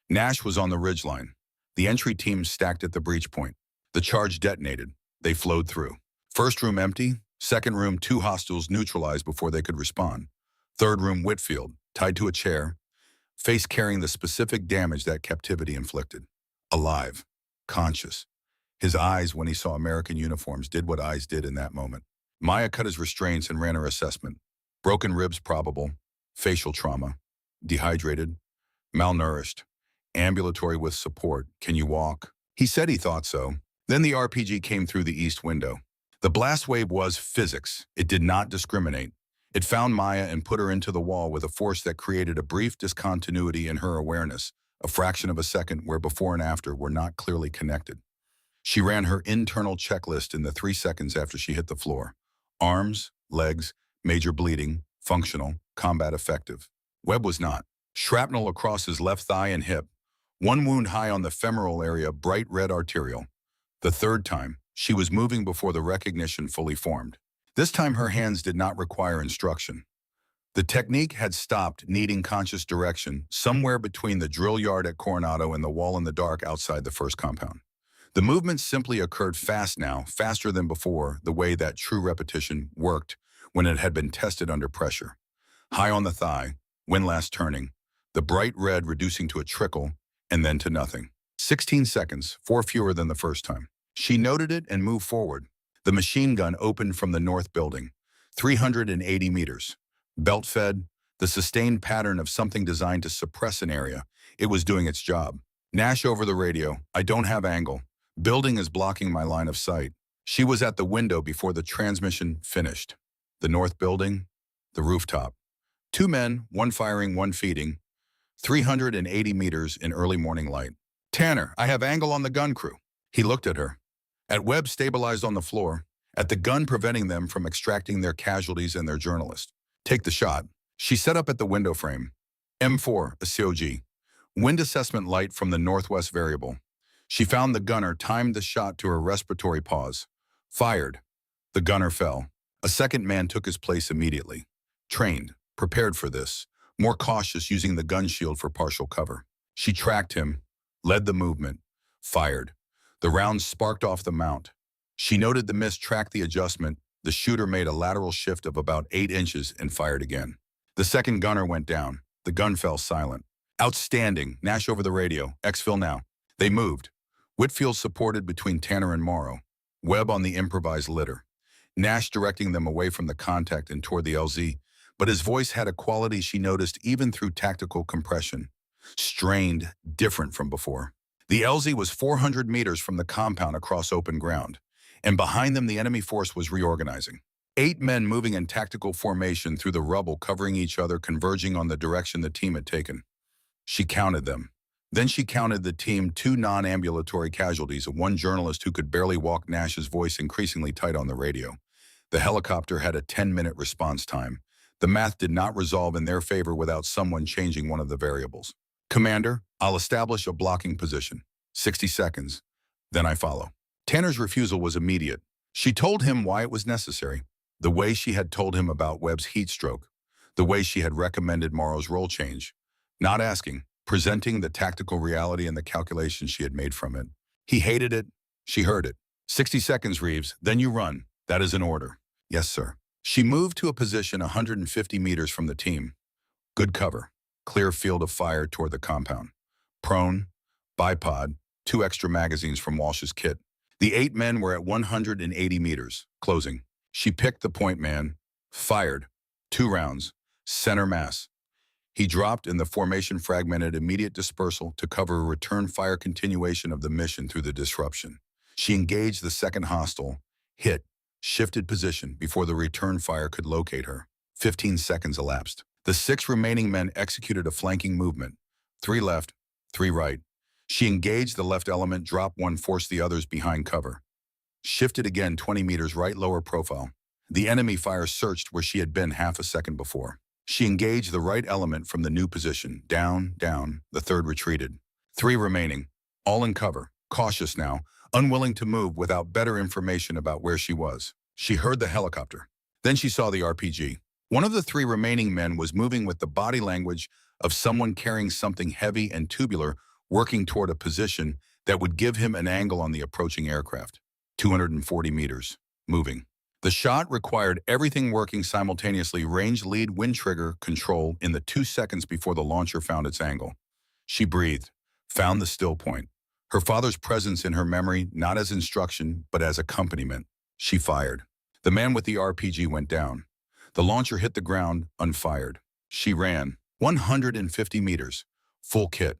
Nash was on the ridgeline. The entry team stacked at the breach point. The charge detonated. They flowed through. First room empty. Second room, 2 hostiles neutralized before they could respond. Third room, Whitfield, tied to a chair, face carrying the specific damage that captivity inflicted. Alive, conscious. His eyes, when he saw American uniforms, did what eyes did in that moment. Maya cut his restraints and ran her assessment. Broken ribs probable, facial trauma, dehydrated, malnourished, ambulatory with support. Can you walk? He said he thought so. Then the RPG came through the east window. The blast wave was physics. It did not discriminate. It found Maya and put her into the wall with a force that created a brief discontinuity in her awareness, a fraction of a second where before and after were not clearly connected. She ran her internal checklist in the 3 seconds after she hit the floor. Arms, legs, major bleeding, functional, combat effective. Webb was not. Shrapnel across his left thigh and hip. One wound high on the femoral area, bright red arterial. The third time, she was moving before the recognition fully formed. This time her hands did not require instruction. The technique had stopped needing conscious direction somewhere between the drill yard at Coronado and the wall in the dark outside the first compound. The movement simply occurred fast now, faster than before, the way that true repetition worked when it had been tested under pressure. High on the thigh, windlass turning, the bright red reducing to a trickle, and then to nothing. 16 seconds, 4 fewer than the first time. She noted it and moved forward. The machine gun opened from the north building, 380 meters. Belt fed, the sustained pattern of something designed to suppress an area. It was doing its job. Nash over the radio, I don't have angle. Building is blocking my line of sight. She was at the window before the transmission finished. The north building, the rooftop. Two men, one firing, one feeding, 380 meters in early morning light. Tanner, I have angle on the gun crew. He looked at her. At Webb stabilized on the floor, at the gun preventing them from extracting their casualties and their journalist. Take the shot. She set up at the window frame. M4, a COG. Wind assessment light from the northwest variable. She found the gunner, timed the shot to her respiratory pause. Fired. The gunner fell. A second man took his place immediately. Trained, prepared for this, more cautious, using the gun shield for partial cover. She tracked him, led the movement, fired. The round sparked off the mount. She noted the miss, tracked the adjustment. The shooter made a lateral shift of about 8 inches and fired again. The second gunner went down. The gun fell silent. Outstanding. Nash over the radio. Exfil now. They moved. Whitfield supported between Tanner and Morrow. Webb on the improvised litter. Nash directing them away from the contact and toward the LZ. But his voice had a quality she noticed even through tactical compression. Strained, different from before. The LZ was 400 meters from the compound across open ground, and behind them the enemy force was reorganizing. 8 men moving in tactical formation through the rubble, covering each other, converging on the direction the team had taken. She counted them. Then she counted the team, 2 non-ambulatory casualties, and 1 journalist who could barely walk. Nash's voice increasingly tight on the radio. The helicopter had a 10-minute response time. The math did not resolve in their favor without someone changing one of the variables. Commander, I'll establish a blocking position. 60 seconds. Then I follow. Tanner's refusal was immediate. She told him why it was necessary. The way she had told him about Webb's heat stroke. The way she had recommended Morrow's role change. Not asking, presenting the tactical reality and the calculations she had made from it. He hated it. She heard it. 60 seconds, Reeves. Then you run. That is an order. Yes, sir. She moved to a position 150 meters from the team. Good cover. Clear field of fire toward the compound. Prone, bipod, 2 extra magazines from Walsh's kit. The 8 men were at 180 meters, closing. She picked the point man, fired. 2 rounds, center mass. He dropped and the formation fragmented. Immediate dispersal to cover a return fire continuation of the mission through the disruption. She engaged the second hostile, hit, shifted position before the return fire could locate her. 15 seconds elapsed. The 6 remaining men executed a flanking movement. 3 left, 3 right. She engaged the left element, dropped 1, forced the others behind cover. Shifted again 20 meters right, lower profile. The enemy fire searched where she had been half a second before. She engaged the right element from the new position. Down, down. The 3rd retreated. 3 remaining, all in cover, cautious now, unwilling to move without better information about where she was. She heard the helicopter. Then she saw the RPG. One of the 3 remaining men was moving with the body language of someone carrying something heavy and tubular, working toward a position that would give him an angle on the approaching aircraft. 240 meters, moving. The shot required everything working simultaneously: range, lead, wind trigger, control, in the 2 seconds before the launcher found its angle. She breathed, found the still point. Her father's presence in her memory, not as instruction, but as accompaniment. She fired. The man with the RPG went down. The launcher hit the ground, unfired. She ran, 150 meters, full kit.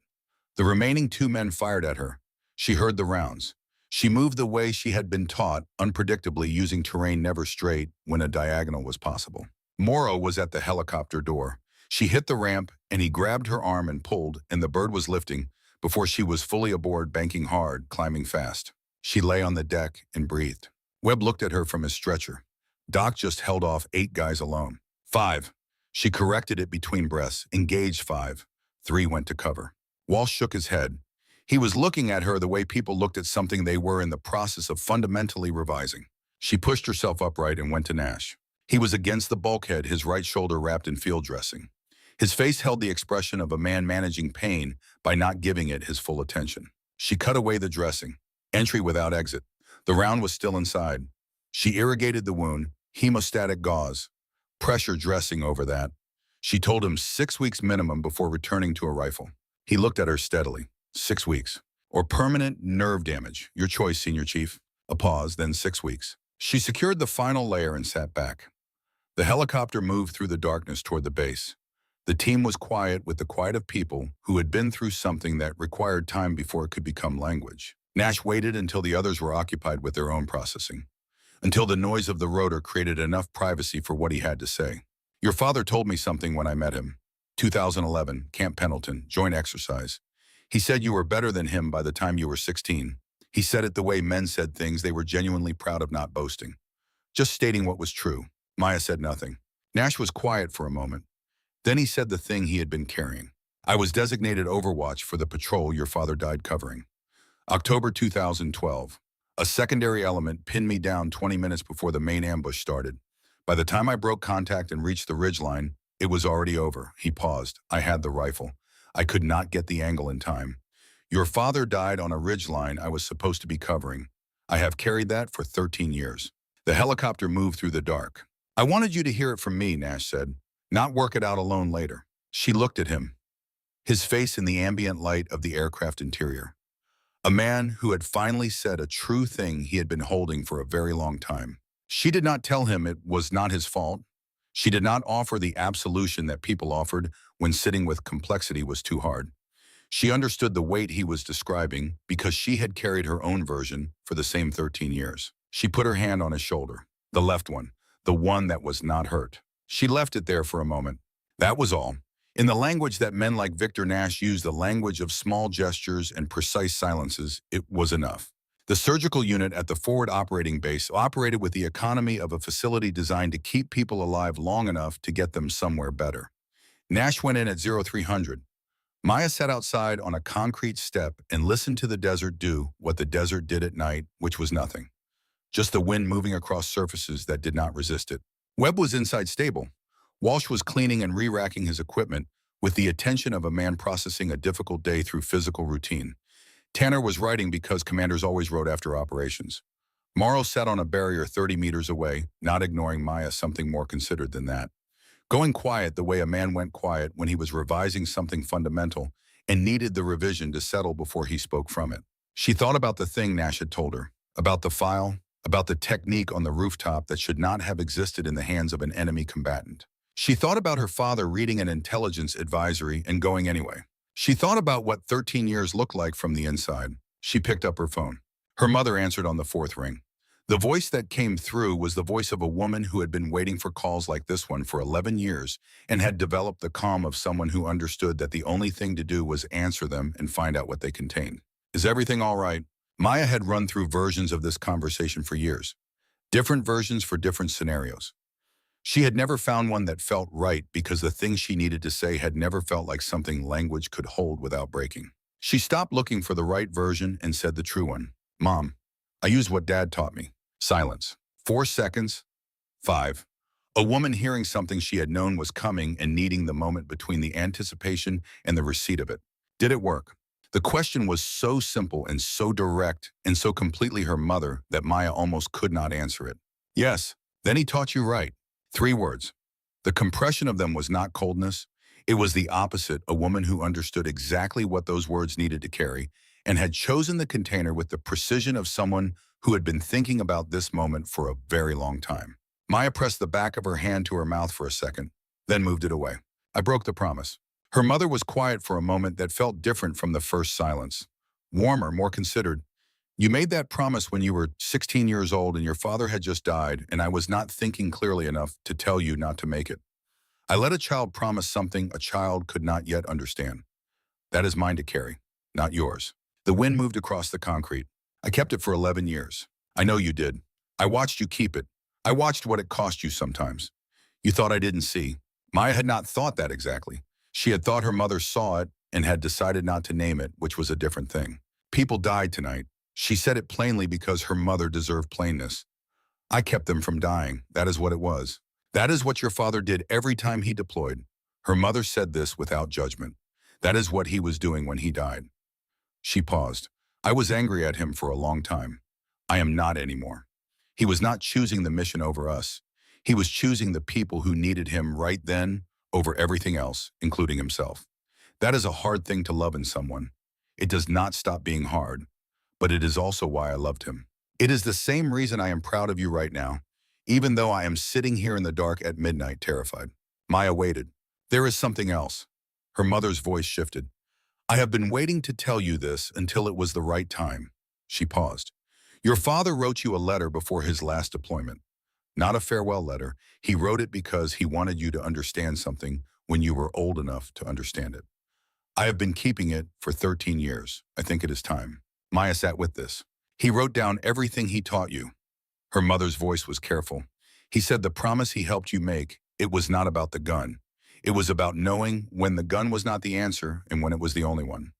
The remaining 2 men fired at her. She heard the rounds. She moved the way she had been taught, unpredictably, using terrain never straight when a diagonal was possible. Morrow was at the helicopter door. She hit the ramp, and he grabbed her arm and pulled, and the bird was lifting before she was fully aboard, banking hard, climbing fast. She lay on the deck and breathed. Webb looked at her from his stretcher. Doc just held off 8 guys alone. 5. She corrected it between breaths. Engaged 5. 3 went to cover. Walsh shook his head. He was looking at her the way people looked at something they were in the process of fundamentally revising. She pushed herself upright and went to Nash. He was against the bulkhead, his right shoulder wrapped in field dressing. His face held the expression of a man managing pain by not giving it his full attention. She cut away the dressing. Entry without exit. The round was still inside. She irrigated the wound, hemostatic gauze, pressure dressing over that. She told him 6 weeks minimum before returning to a rifle. He looked at her steadily. 6 weeks. Or permanent nerve damage. Your choice, Senior Chief. A pause, then 6 weeks. She secured the final layer and sat back. The helicopter moved through the darkness toward the base. The team was quiet, with the quiet of people who had been through something that required time before it could become language. Nash waited until the others were occupied with their own processing. until the noise of the rotor created enough privacy for what he had to say. Your father told me something when I met him. 2011, Camp Pendleton, joint exercise. He said you were better than him by the time you were 16. He said it the way men said things they were genuinely proud of, not boasting. Just stating what was true. Maya said nothing. Nash was quiet for a moment. Then he said the thing he had been carrying. I was designated Overwatch for the patrol your father died covering. October 2012. A secondary element pinned me down 20 minutes before the main ambush started. By the time I broke contact and reached the ridgeline, it was already over. He paused. I had the rifle. I could not get the angle in time. Your father died on a ridgeline I was supposed to be covering. I have carried that for 13 years. The helicopter moved through the dark. I wanted you to hear it from me, Nash said, not work it out alone later. She looked at him, his face in the ambient light of the aircraft interior. A man who had finally said a true thing he had been holding for a very long time. She did not tell him it was not his fault. She did not offer the absolution that people offered when sitting with complexity was too hard. She understood the weight he was describing because she had carried her own version for the same 13 years. She put her hand on his shoulder, the left one, the one that was not hurt. She left it there for a moment. That was all. In the language that men like Victor Nash used, the language of small gestures and precise silences, it was enough. The surgical unit at the forward operating base operated with the economy of a facility designed to keep people alive long enough to get them somewhere better. Nash went in at 0300. Maya sat outside on a concrete step and listened to the desert do what the desert did at night, which was nothing. Just the wind moving across surfaces that did not resist it. Webb was inside stable. Walsh was cleaning and re-racking his equipment with the attention of a man processing a difficult day through physical routine. Tanner was writing because commanders always wrote after operations. Morrow sat on a barrier 30 meters away, not ignoring Maya, something more considered than that. Going quiet the way a man went quiet when he was revising something fundamental and needed the revision to settle before he spoke from it. She thought about the thing Nash had told her, about the file, about the technique on the rooftop that should not have existed in the hands of an enemy combatant. She thought about her father reading an intelligence advisory and going anyway. She thought about what 13 years looked like from the inside. She picked up her phone. Her mother answered on the fourth ring. The voice that came through was the voice of a woman who had been waiting for calls like this one for 11 years and had developed the calm of someone who understood that the only thing to do was answer them and find out what they contained. Is everything all right? Maya had run through versions of this conversation for years. Different versions for different scenarios. She had never found one that felt right because the thing she needed to say had never felt like something language could hold without breaking. She stopped looking for the right version and said the true one. Mom, I used what Dad taught me. Silence. 4 seconds. 5. A woman hearing something she had known was coming and needing the moment between the anticipation and the receipt of it. Did it work? The question was so simple and so direct and so completely her mother that Maya almost could not answer it. Yes, then he taught you right. 3 words. The compression of them was not coldness. It was the opposite, a woman who understood exactly what those words needed to carry and had chosen the container with the precision of someone who had been thinking about this moment for a very long time. Maya pressed the back of her hand to her mouth for a second, then moved it away. I broke the promise. Her mother was quiet for a moment that felt different from the first silence. Warmer, more considered. You made that promise when you were 16 years old and your father had just died, and I was not thinking clearly enough to tell you not to make it. I let a child promise something a child could not yet understand. That is mine to carry, not yours. The wind moved across the concrete. I kept it for 11 years. I know you did. I watched you keep it. I watched what it cost you sometimes. You thought I didn't see. Maya had not thought that exactly. She had thought her mother saw it and had decided not to name it, which was a different thing. People died tonight. She said it plainly because her mother deserved plainness. I kept them from dying. That is what it was. That is what your father did every time he deployed. Her mother said this without judgment. That is what he was doing when he died. She paused. I was angry at him for a long time. I am not anymore. He was not choosing the mission over us. He was choosing the people who needed him right then over everything else, including himself. That is a hard thing to love in someone. It does not stop being hard, but it is also why I loved him. It is the same reason I am proud of you right now, even though I am sitting here in the dark at midnight, terrified. Maya waited. There is something else. Her mother's voice shifted. I have been waiting to tell you this until it was the right time. She paused. Your father wrote you a letter before his last deployment. Not a farewell letter. He wrote it because he wanted you to understand something when you were old enough to understand it. I have been keeping it for 13 years. I think it is time. Maya sat with this. He wrote down everything he taught you. Her mother's voice was careful. He said the promise he helped you make, it was not about the gun. It was about knowing when the gun was not the answer and when it was the only one.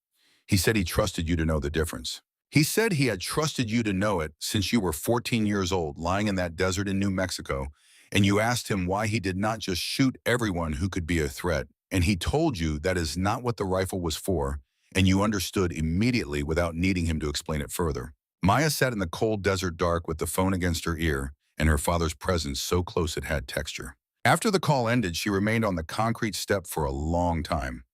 He said he trusted you to know the difference. He said he had trusted you to know it since you were 14 years old, lying in that desert in New Mexico, and you asked him why he did not just shoot everyone who could be a threat, and he told you that is not what the rifle was for, and you understood immediately without needing him to explain it further. Maya sat in the cold desert dark with the phone against her ear and her father's presence so close it had texture. After the call ended, she remained on the concrete step for a long time,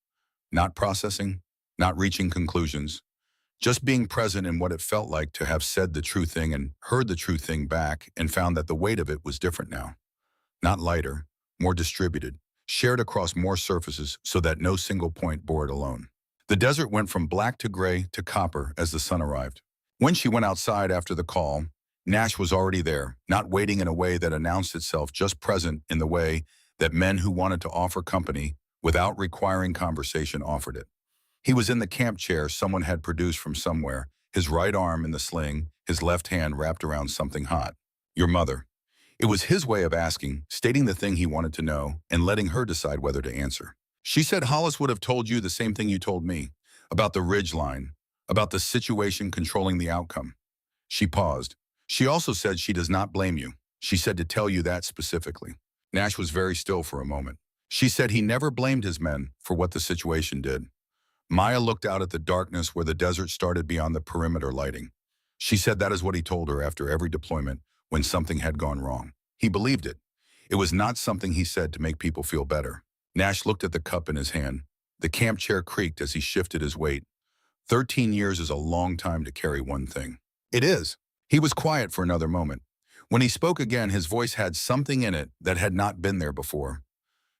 not processing, not reaching conclusions, just being present in what it felt like to have said the true thing and heard the true thing back and found that the weight of it was different now. Not lighter, more distributed, shared across more surfaces so that no single point bore it alone. The desert went from black to gray to copper as the sun arrived. When she went outside after the call, Nash was already there, not waiting in a way that announced itself, just present in the way that men who wanted to offer company without requiring conversation offered it. He was in the camp chair someone had produced from somewhere, his right arm in the sling, his left hand wrapped around something hot. Your mother. It was his way of asking, stating the thing he wanted to know, and letting her decide whether to answer. She said Hollis would have told you the same thing you told me, about the ridge line, about the situation controlling the outcome. She paused. She also said she does not blame you. She said to tell you that specifically. Nash was very still for a moment. She said he never blamed his men for what the situation did. Maya looked out at the darkness where the desert started beyond the perimeter lighting. She said that is what he told her after every deployment when something had gone wrong. He believed it. It was not something he said to make people feel better. Nash looked at the cup in his hand. The camp chair creaked as he shifted his weight. 13 years is a long time to carry one thing. It is. He was quiet for another moment. When he spoke again, his voice had something in it that had not been there before.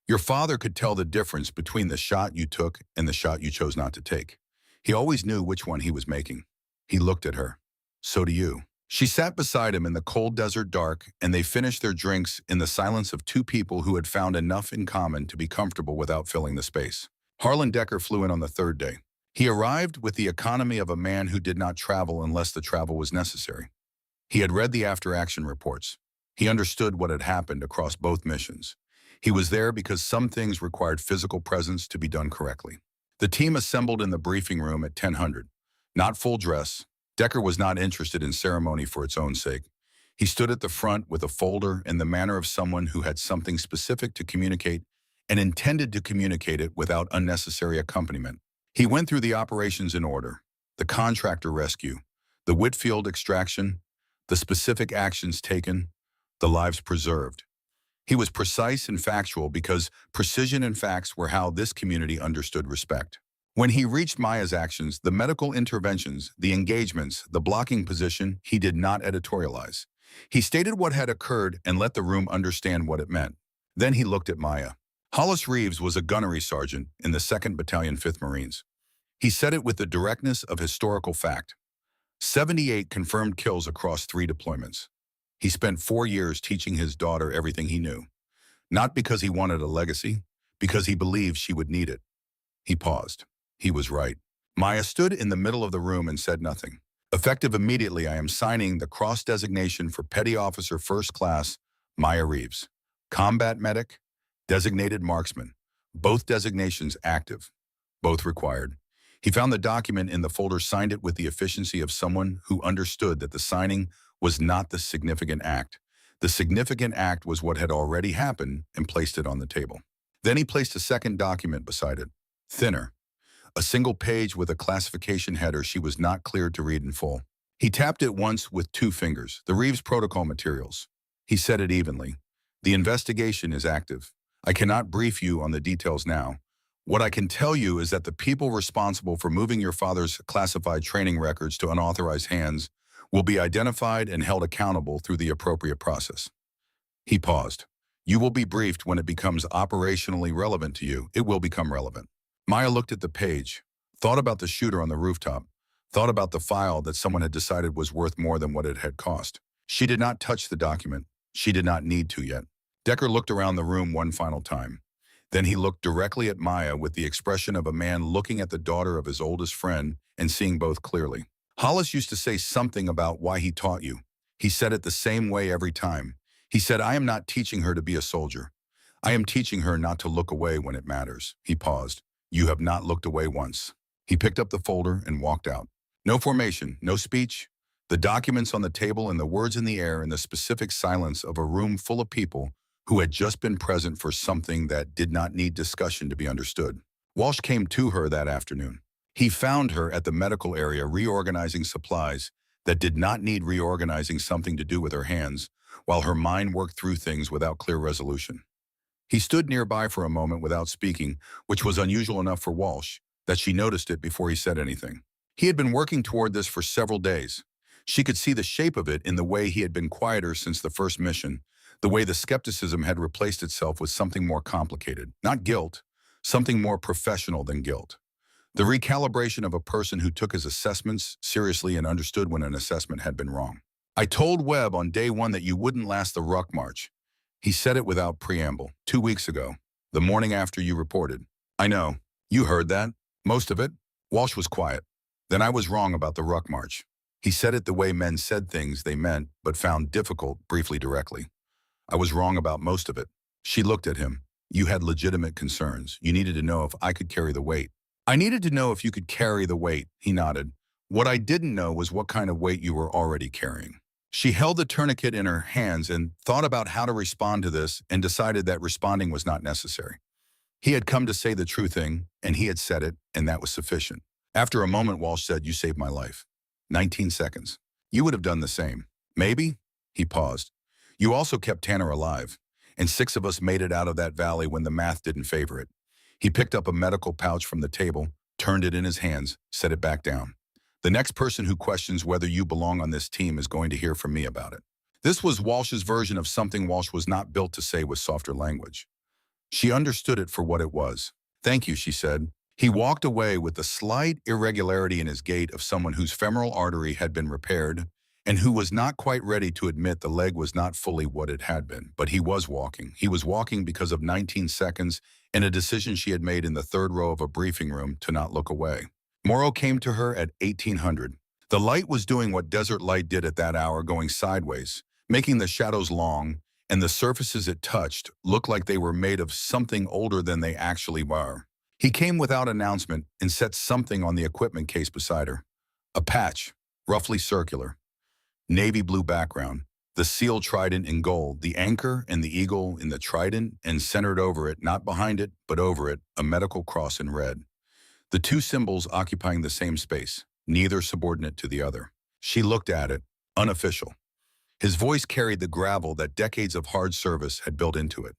Your father could tell the difference between the shot you took and the shot you chose not to take. He always knew which one he was making. He looked at her. So do you. She sat beside him in the cold desert dark, and they finished their drinks in the silence of two people who had found enough in common to be comfortable without filling the space. Harlan Decker flew in on the third day. He arrived with the economy of a man who did not travel unless the travel was necessary. He had read the after-action reports. He understood what had happened across both missions. He was there because some things required physical presence to be done correctly. The team assembled in the briefing room at 10:00. Not full dress. Decker was not interested in ceremony for its own sake. He stood at the front with a folder in the manner of someone who had something specific to communicate and intended to communicate it without unnecessary accompaniment. He went through the operations in order: the contractor rescue, the Whitfield extraction, the specific actions taken, the lives preserved. He was precise and factual because precision and facts were how this community understood respect. When he reached Maya's actions, the medical interventions, the engagements, the blocking position, he did not editorialize. He stated what had occurred and let the room understand what it meant. Then he looked at Maya. Hollis Reeves was a gunnery sergeant in the 2nd Battalion, 5th Marines. He said it with the directness of historical fact. 78 confirmed kills across 3 deployments. He spent 4 years teaching his daughter everything he knew. Not because he wanted a legacy, because he believed she would need it. He paused. He was right. Maya stood in the middle of the room and said nothing. Effective immediately, I am signing the cross designation for Petty Officer First Class Maya Reeves. Combat Medic, Designated Marksman. Both designations active. Both required. He found the document in the folder, signed it with the efficiency of someone who understood that the signing was not the significant act. The significant act was what had already happened, and placed it on the table. Then he placed a second document beside it. Thinner. A single page with a classification header she was not cleared to read in full. He tapped it once with 2 fingers. The Reeves Protocol materials. He said it evenly. The investigation is active. I cannot brief you on the details now. What I can tell you is that the people responsible for moving your father's classified training records to unauthorized hands will be identified and held accountable through the appropriate process. He paused. You will be briefed when it becomes operationally relevant to you. It will become relevant. Maya looked at the page, thought about the shooter on the rooftop, thought about the file that someone had decided was worth more than what it had cost. She did not touch the document. She did not need to yet. Decker looked around the room one final time. Then he looked directly at Maya with the expression of a man looking at the daughter of his oldest friend and seeing both clearly. Hollis used to say something about why he taught you. He said it the same way every time. He said, I am not teaching her to be a soldier. I am teaching her not to look away when it matters. He paused. You have not looked away once. He picked up the folder and walked out. No formation, no speech. The documents on the table and the words in the air in the specific silence of a room full of people who had just been present for something that did not need discussion to be understood. Walsh came to her that afternoon. He found her at the medical area reorganizing supplies that did not need reorganizing, something to do with her hands, while her mind worked through things without clear resolution. He stood nearby for a moment without speaking, which was unusual enough for Walsh that she noticed it before he said anything. He had been working toward this for several days. She could see the shape of it in the way he had been quieter since the first mission, the way the skepticism had replaced itself with something more complicated, not guilt, something more professional than guilt. The recalibration of a person who took his assessments seriously and understood when an assessment had been wrong. I told Webb on day one that you wouldn't last the ruck march. He said it without preamble, 2 weeks ago, the morning after you reported. I know. You heard that. Most of it. Walsh was quiet. Then I was wrong about the ruck march. He said it the way men said things they meant but found difficult, briefly directly. I was wrong about most of it. She looked at him. You had legitimate concerns. You needed to know if I could carry the weight. I needed to know if you could carry the weight, he nodded. What I didn't know was what kind of weight you were already carrying. She held the tourniquet in her hands and thought about how to respond to this and decided that responding was not necessary. He had come to say the true thing, and he had said it, and that was sufficient. After a moment, Walsh said, you saved my life. 19 seconds. You would have done the same. Maybe? He paused. You also kept Tanner alive, and 6 of us made it out of that valley when the math didn't favor it. He picked up a medical pouch from the table, turned it in his hands, set it back down. The next person who questions whether you belong on this team is going to hear from me about it. This was Walsh's version of something Walsh was not built to say with softer language. She understood it for what it was. Thank you, she said. He walked away with the slight irregularity in his gait of someone whose femoral artery had been repaired and who was not quite ready to admit the leg was not fully what it had been. But he was walking. He was walking because of 19 seconds and a decision she had made in the third row of a briefing room to not look away. Morrow came to her at 1800. The light was doing what desert light did at that hour, going sideways, making the shadows long, and the surfaces it touched looked like they were made of something older than they actually were. He came without announcement and set something on the equipment case beside her. A patch, roughly circular. Navy blue background. The seal trident in gold, the anchor and the eagle in the trident, and centered over it, not behind it, but over it, a medical cross in red. The 2 symbols occupying the same space, neither subordinate to the other. She looked at it, unofficial. His voice carried the gravel that decades of hard service had built into it.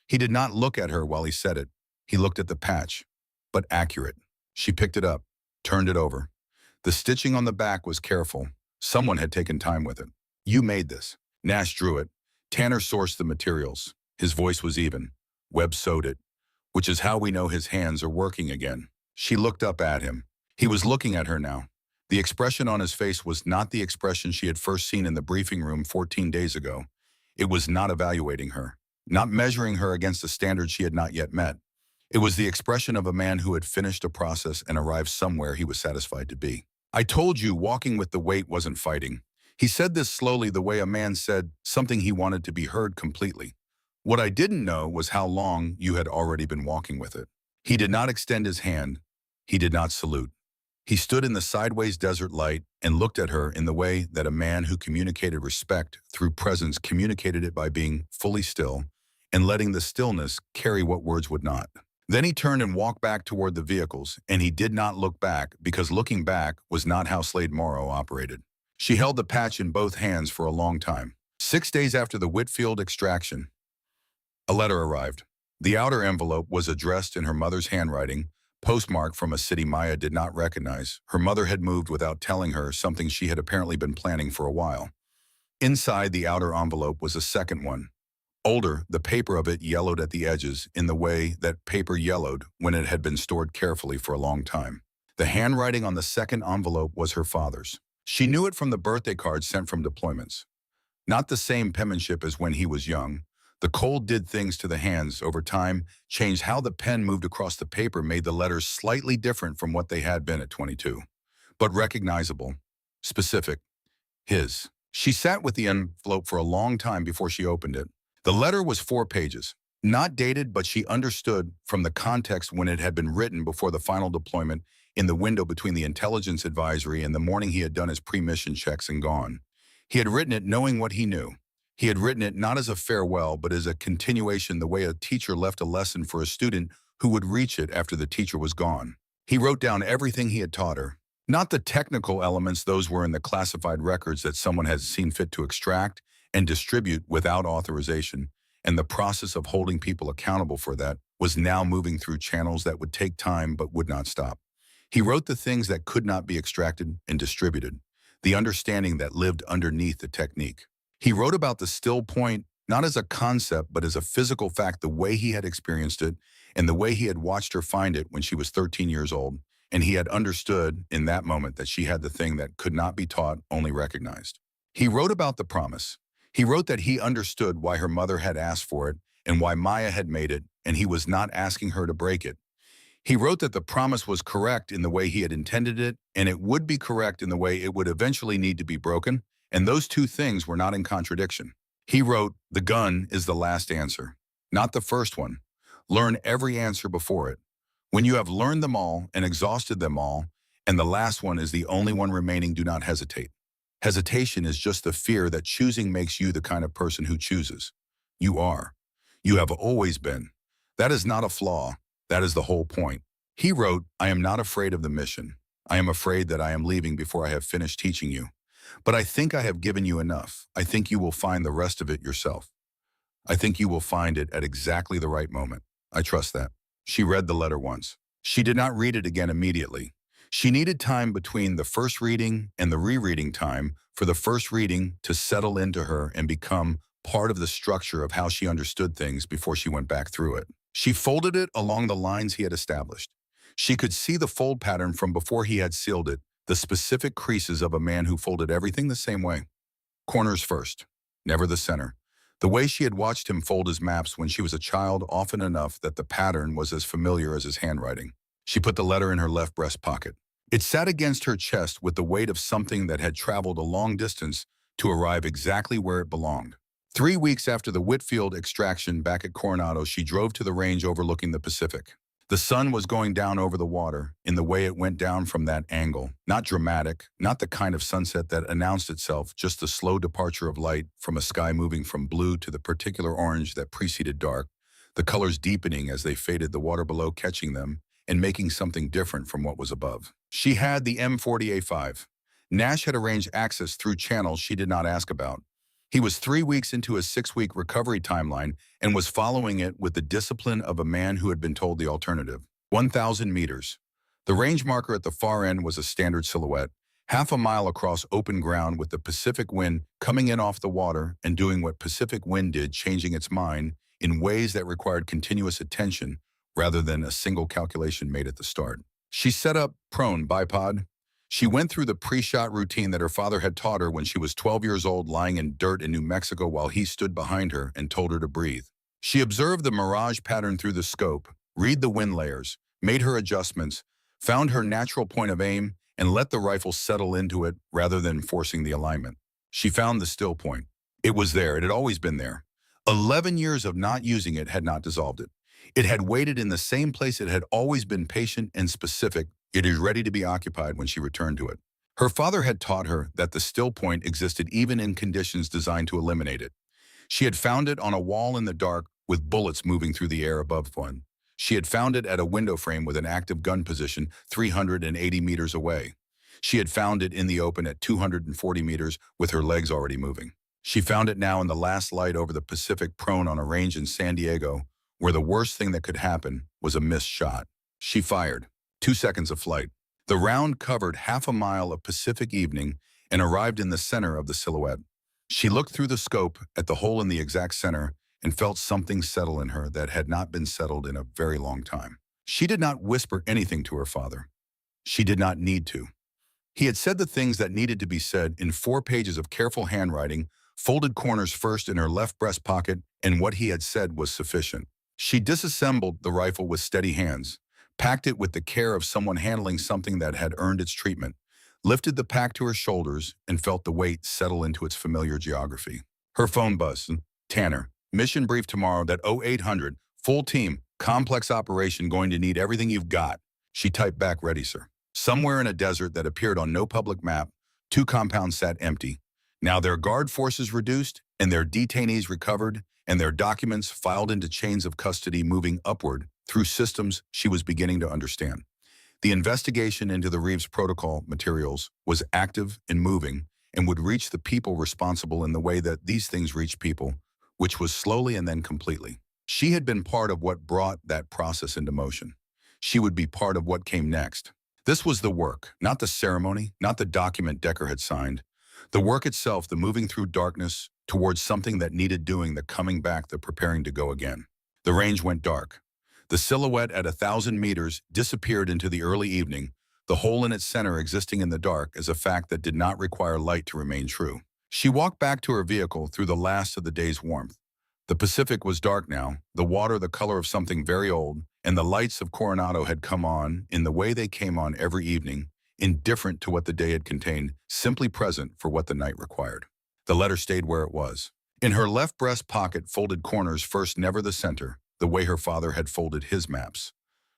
He did not look at her while he said it. He looked at the patch, but accurate. She picked it up, turned it over. The stitching on the back was careful. Someone had taken time with it. You made this. Nash drew it. Tanner sourced the materials. His voice was even. Webb sewed it, which is how we know his hands are working again. She looked up at him. He was looking at her now. The expression on his face was not the expression she had first seen in the briefing room 14 days ago. It was not evaluating her, not measuring her against a standard she had not yet met. It was the expression of a man who had finished a process and arrived somewhere he was satisfied to be. I told you walking with the weight wasn't fighting. He said this slowly, the way a man said something he wanted to be heard completely. What I didn't know was how long you had already been walking with it. He did not extend his hand. He did not salute. He stood in the sideways desert light and looked at her in the way that a man who communicated respect through presence communicated it, by being fully still and letting the stillness carry what words would not. Then he turned and walked back toward the vehicles, and he did not look back because looking back was not how Slade Morrow operated. She held the patch in both hands for a long time. 6 days after the Whitfield extraction, a letter arrived. The outer envelope was addressed in her mother's handwriting, postmarked from a city Maya did not recognize. Her mother had moved without telling her, something she had apparently been planning for a while. Inside the outer envelope was a second one. Older, the paper of it yellowed at the edges in the way that paper yellowed when it had been stored carefully for a long time. The handwriting on the second envelope was her father's. She knew it from the birthday cards sent from deployments. Not the same penmanship as when he was young. The cold did things to the hands over time, changed how the pen moved across the paper, made the letters slightly different from what they had been at 22. But recognizable, specific, his. She sat with the envelope for a long time before she opened it. The letter was 4 pages. Not dated, but she understood from the context when it had been written before the final deployment, in the window between the intelligence advisory and the morning he had done his pre-mission checks and gone. He had written it knowing what he knew. He had written it not as a farewell, but as a continuation, the way a teacher left a lesson for a student who would reach it after the teacher was gone. He wrote down everything he had taught her. Not the technical elements, those were in the classified records that someone had seen fit to extract and distribute without authorization, and the process of holding people accountable for that was now moving through channels that would take time but would not stop. He wrote the things that could not be extracted and distributed, the understanding that lived underneath the technique. He wrote about the still point, not as a concept, but as a physical fact, the way he had experienced it and the way he had watched her find it when she was 13 years old, and he had understood in that moment that she had the thing that could not be taught, only recognized. He wrote about the promise. He wrote that he understood why her mother had asked for it and why Maya had made it, and he was not asking her to break it. He wrote that the promise was correct in the way he had intended it, and it would be correct in the way it would eventually need to be broken, and those two things were not in contradiction. He wrote, "The gun is the last answer, not the first one. Learn every answer before it. When you have learned them all and exhausted them all, and the last one is the only one remaining, do not hesitate. Hesitation is just the fear that choosing makes you the kind of person who chooses. You are. You have always been. That is not a flaw. That is the whole point." He wrote, "I am not afraid of the mission. I am afraid that I am leaving before I have finished teaching you. But I think I have given you enough. I think you will find the rest of it yourself. I think you will find it at exactly the right moment. I trust that." She read the letter once. She did not read it again immediately. She needed time between the first reading and the rereading time for the first reading to settle into her and become part of the structure of how she understood things before she went back through it. She folded it along the lines he had established. She could see the fold pattern from before he had sealed it, the specific creases of a man who folded everything the same way. Corners first, never the center. The way she had watched him fold his maps when she was a child, often enough that the pattern was as familiar as his handwriting. She put the letter in her left breast pocket. It sat against her chest with the weight of something that had traveled a long distance to arrive exactly where it belonged. 3 weeks after the Whitfield extraction back at Coronado, she drove to the range overlooking the Pacific. The sun was going down over the water in the way it went down from that angle. Not dramatic, not the kind of sunset that announced itself, just the slow departure of light from a sky moving from blue to the particular orange that preceded dark, the colors deepening as they faded, the water below catching them and making something different from what was above. She had the M40A5. Nash had arranged access through channels she did not ask about. He was 3 weeks into a 6-week recovery timeline and was following it with the discipline of a man who had been told the alternative. 1,000 meters. The range marker at the far end was a standard silhouette, half a mile across open ground with the Pacific wind coming in off the water and doing what Pacific wind did, changing its mind in ways that required continuous attention rather than a single calculation made at the start. She set up prone bipod. She went through the pre-shot routine that her father had taught her when she was 12 years old, lying in dirt in New Mexico while he stood behind her and told her to breathe. She observed the mirage pattern through the scope, read the wind layers, made her adjustments, found her natural point of aim, and let the rifle settle into it rather than forcing the alignment. She found the still point. It was there. It had always been there. 11 years of not using it had not dissolved it. It had waited in the same place. It had always been patient and specific. It is ready to be occupied when she returned to it. Her father had taught her that the still point existed even in conditions designed to eliminate it. She had found it on a wall in the dark with bullets moving through the air above one. She had found it at a window frame with an active gun position 380 meters away. She had found it in the open at 240 meters with her legs already moving. She found it now in the last light over the Pacific, prone on a range in San Diego, where the worst thing that could happen was a missed shot. She fired. 2 seconds of flight. The round covered half a mile of Pacific evening and arrived in the center of the silhouette. She looked through the scope at the hole in the exact center and felt something settle in her that had not been settled in a very long time. She did not whisper anything to her father. She did not need to. He had said the things that needed to be said in 4 pages of careful handwriting, folded corners first in her left breast pocket, and what he had said was sufficient. She disassembled the rifle with steady hands, packed it with the care of someone handling something that had earned its treatment, lifted the pack to her shoulders, and felt the weight settle into its familiar geography. Her phone buzzed. Tanner, mission brief tomorrow at 0800, full team, complex operation, going to need everything you've got. She typed back, ready, sir. Somewhere in a desert that appeared on no public map, 2 compounds sat empty. Now their guard forces reduced, and their detainees recovered, and their documents filed into chains of custody moving upward through systems she was beginning to understand. The investigation into the Reeves protocol materials was active and moving, and would reach the people responsible in the way that these things reach people, which was slowly and then completely. She had been part of what brought that process into motion. She would be part of what came next. This was the work, not the ceremony, not the document Decker had signed. The work itself, the moving through darkness towards something that needed doing, the coming back, the preparing to go again. The range went dark. The silhouette at 1,000 meters disappeared into the early evening, the hole in its center existing in the dark as a fact that did not require light to remain true. She walked back to her vehicle through the last of the day's warmth. The Pacific was dark now, the water the color of something very old, and the lights of Coronado had come on in the way they came on every evening, indifferent to what the day had contained, simply present for what the night required. The letter stayed where it was. In her left breast pocket, folded corners first, never the center, the way her father had folded his maps.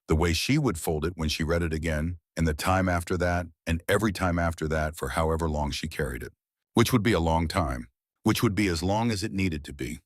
The way she would fold it when she read it again, and the time after that, and every time after that for however long she carried it. Which would be a long time. Which would be as long as it needed to be.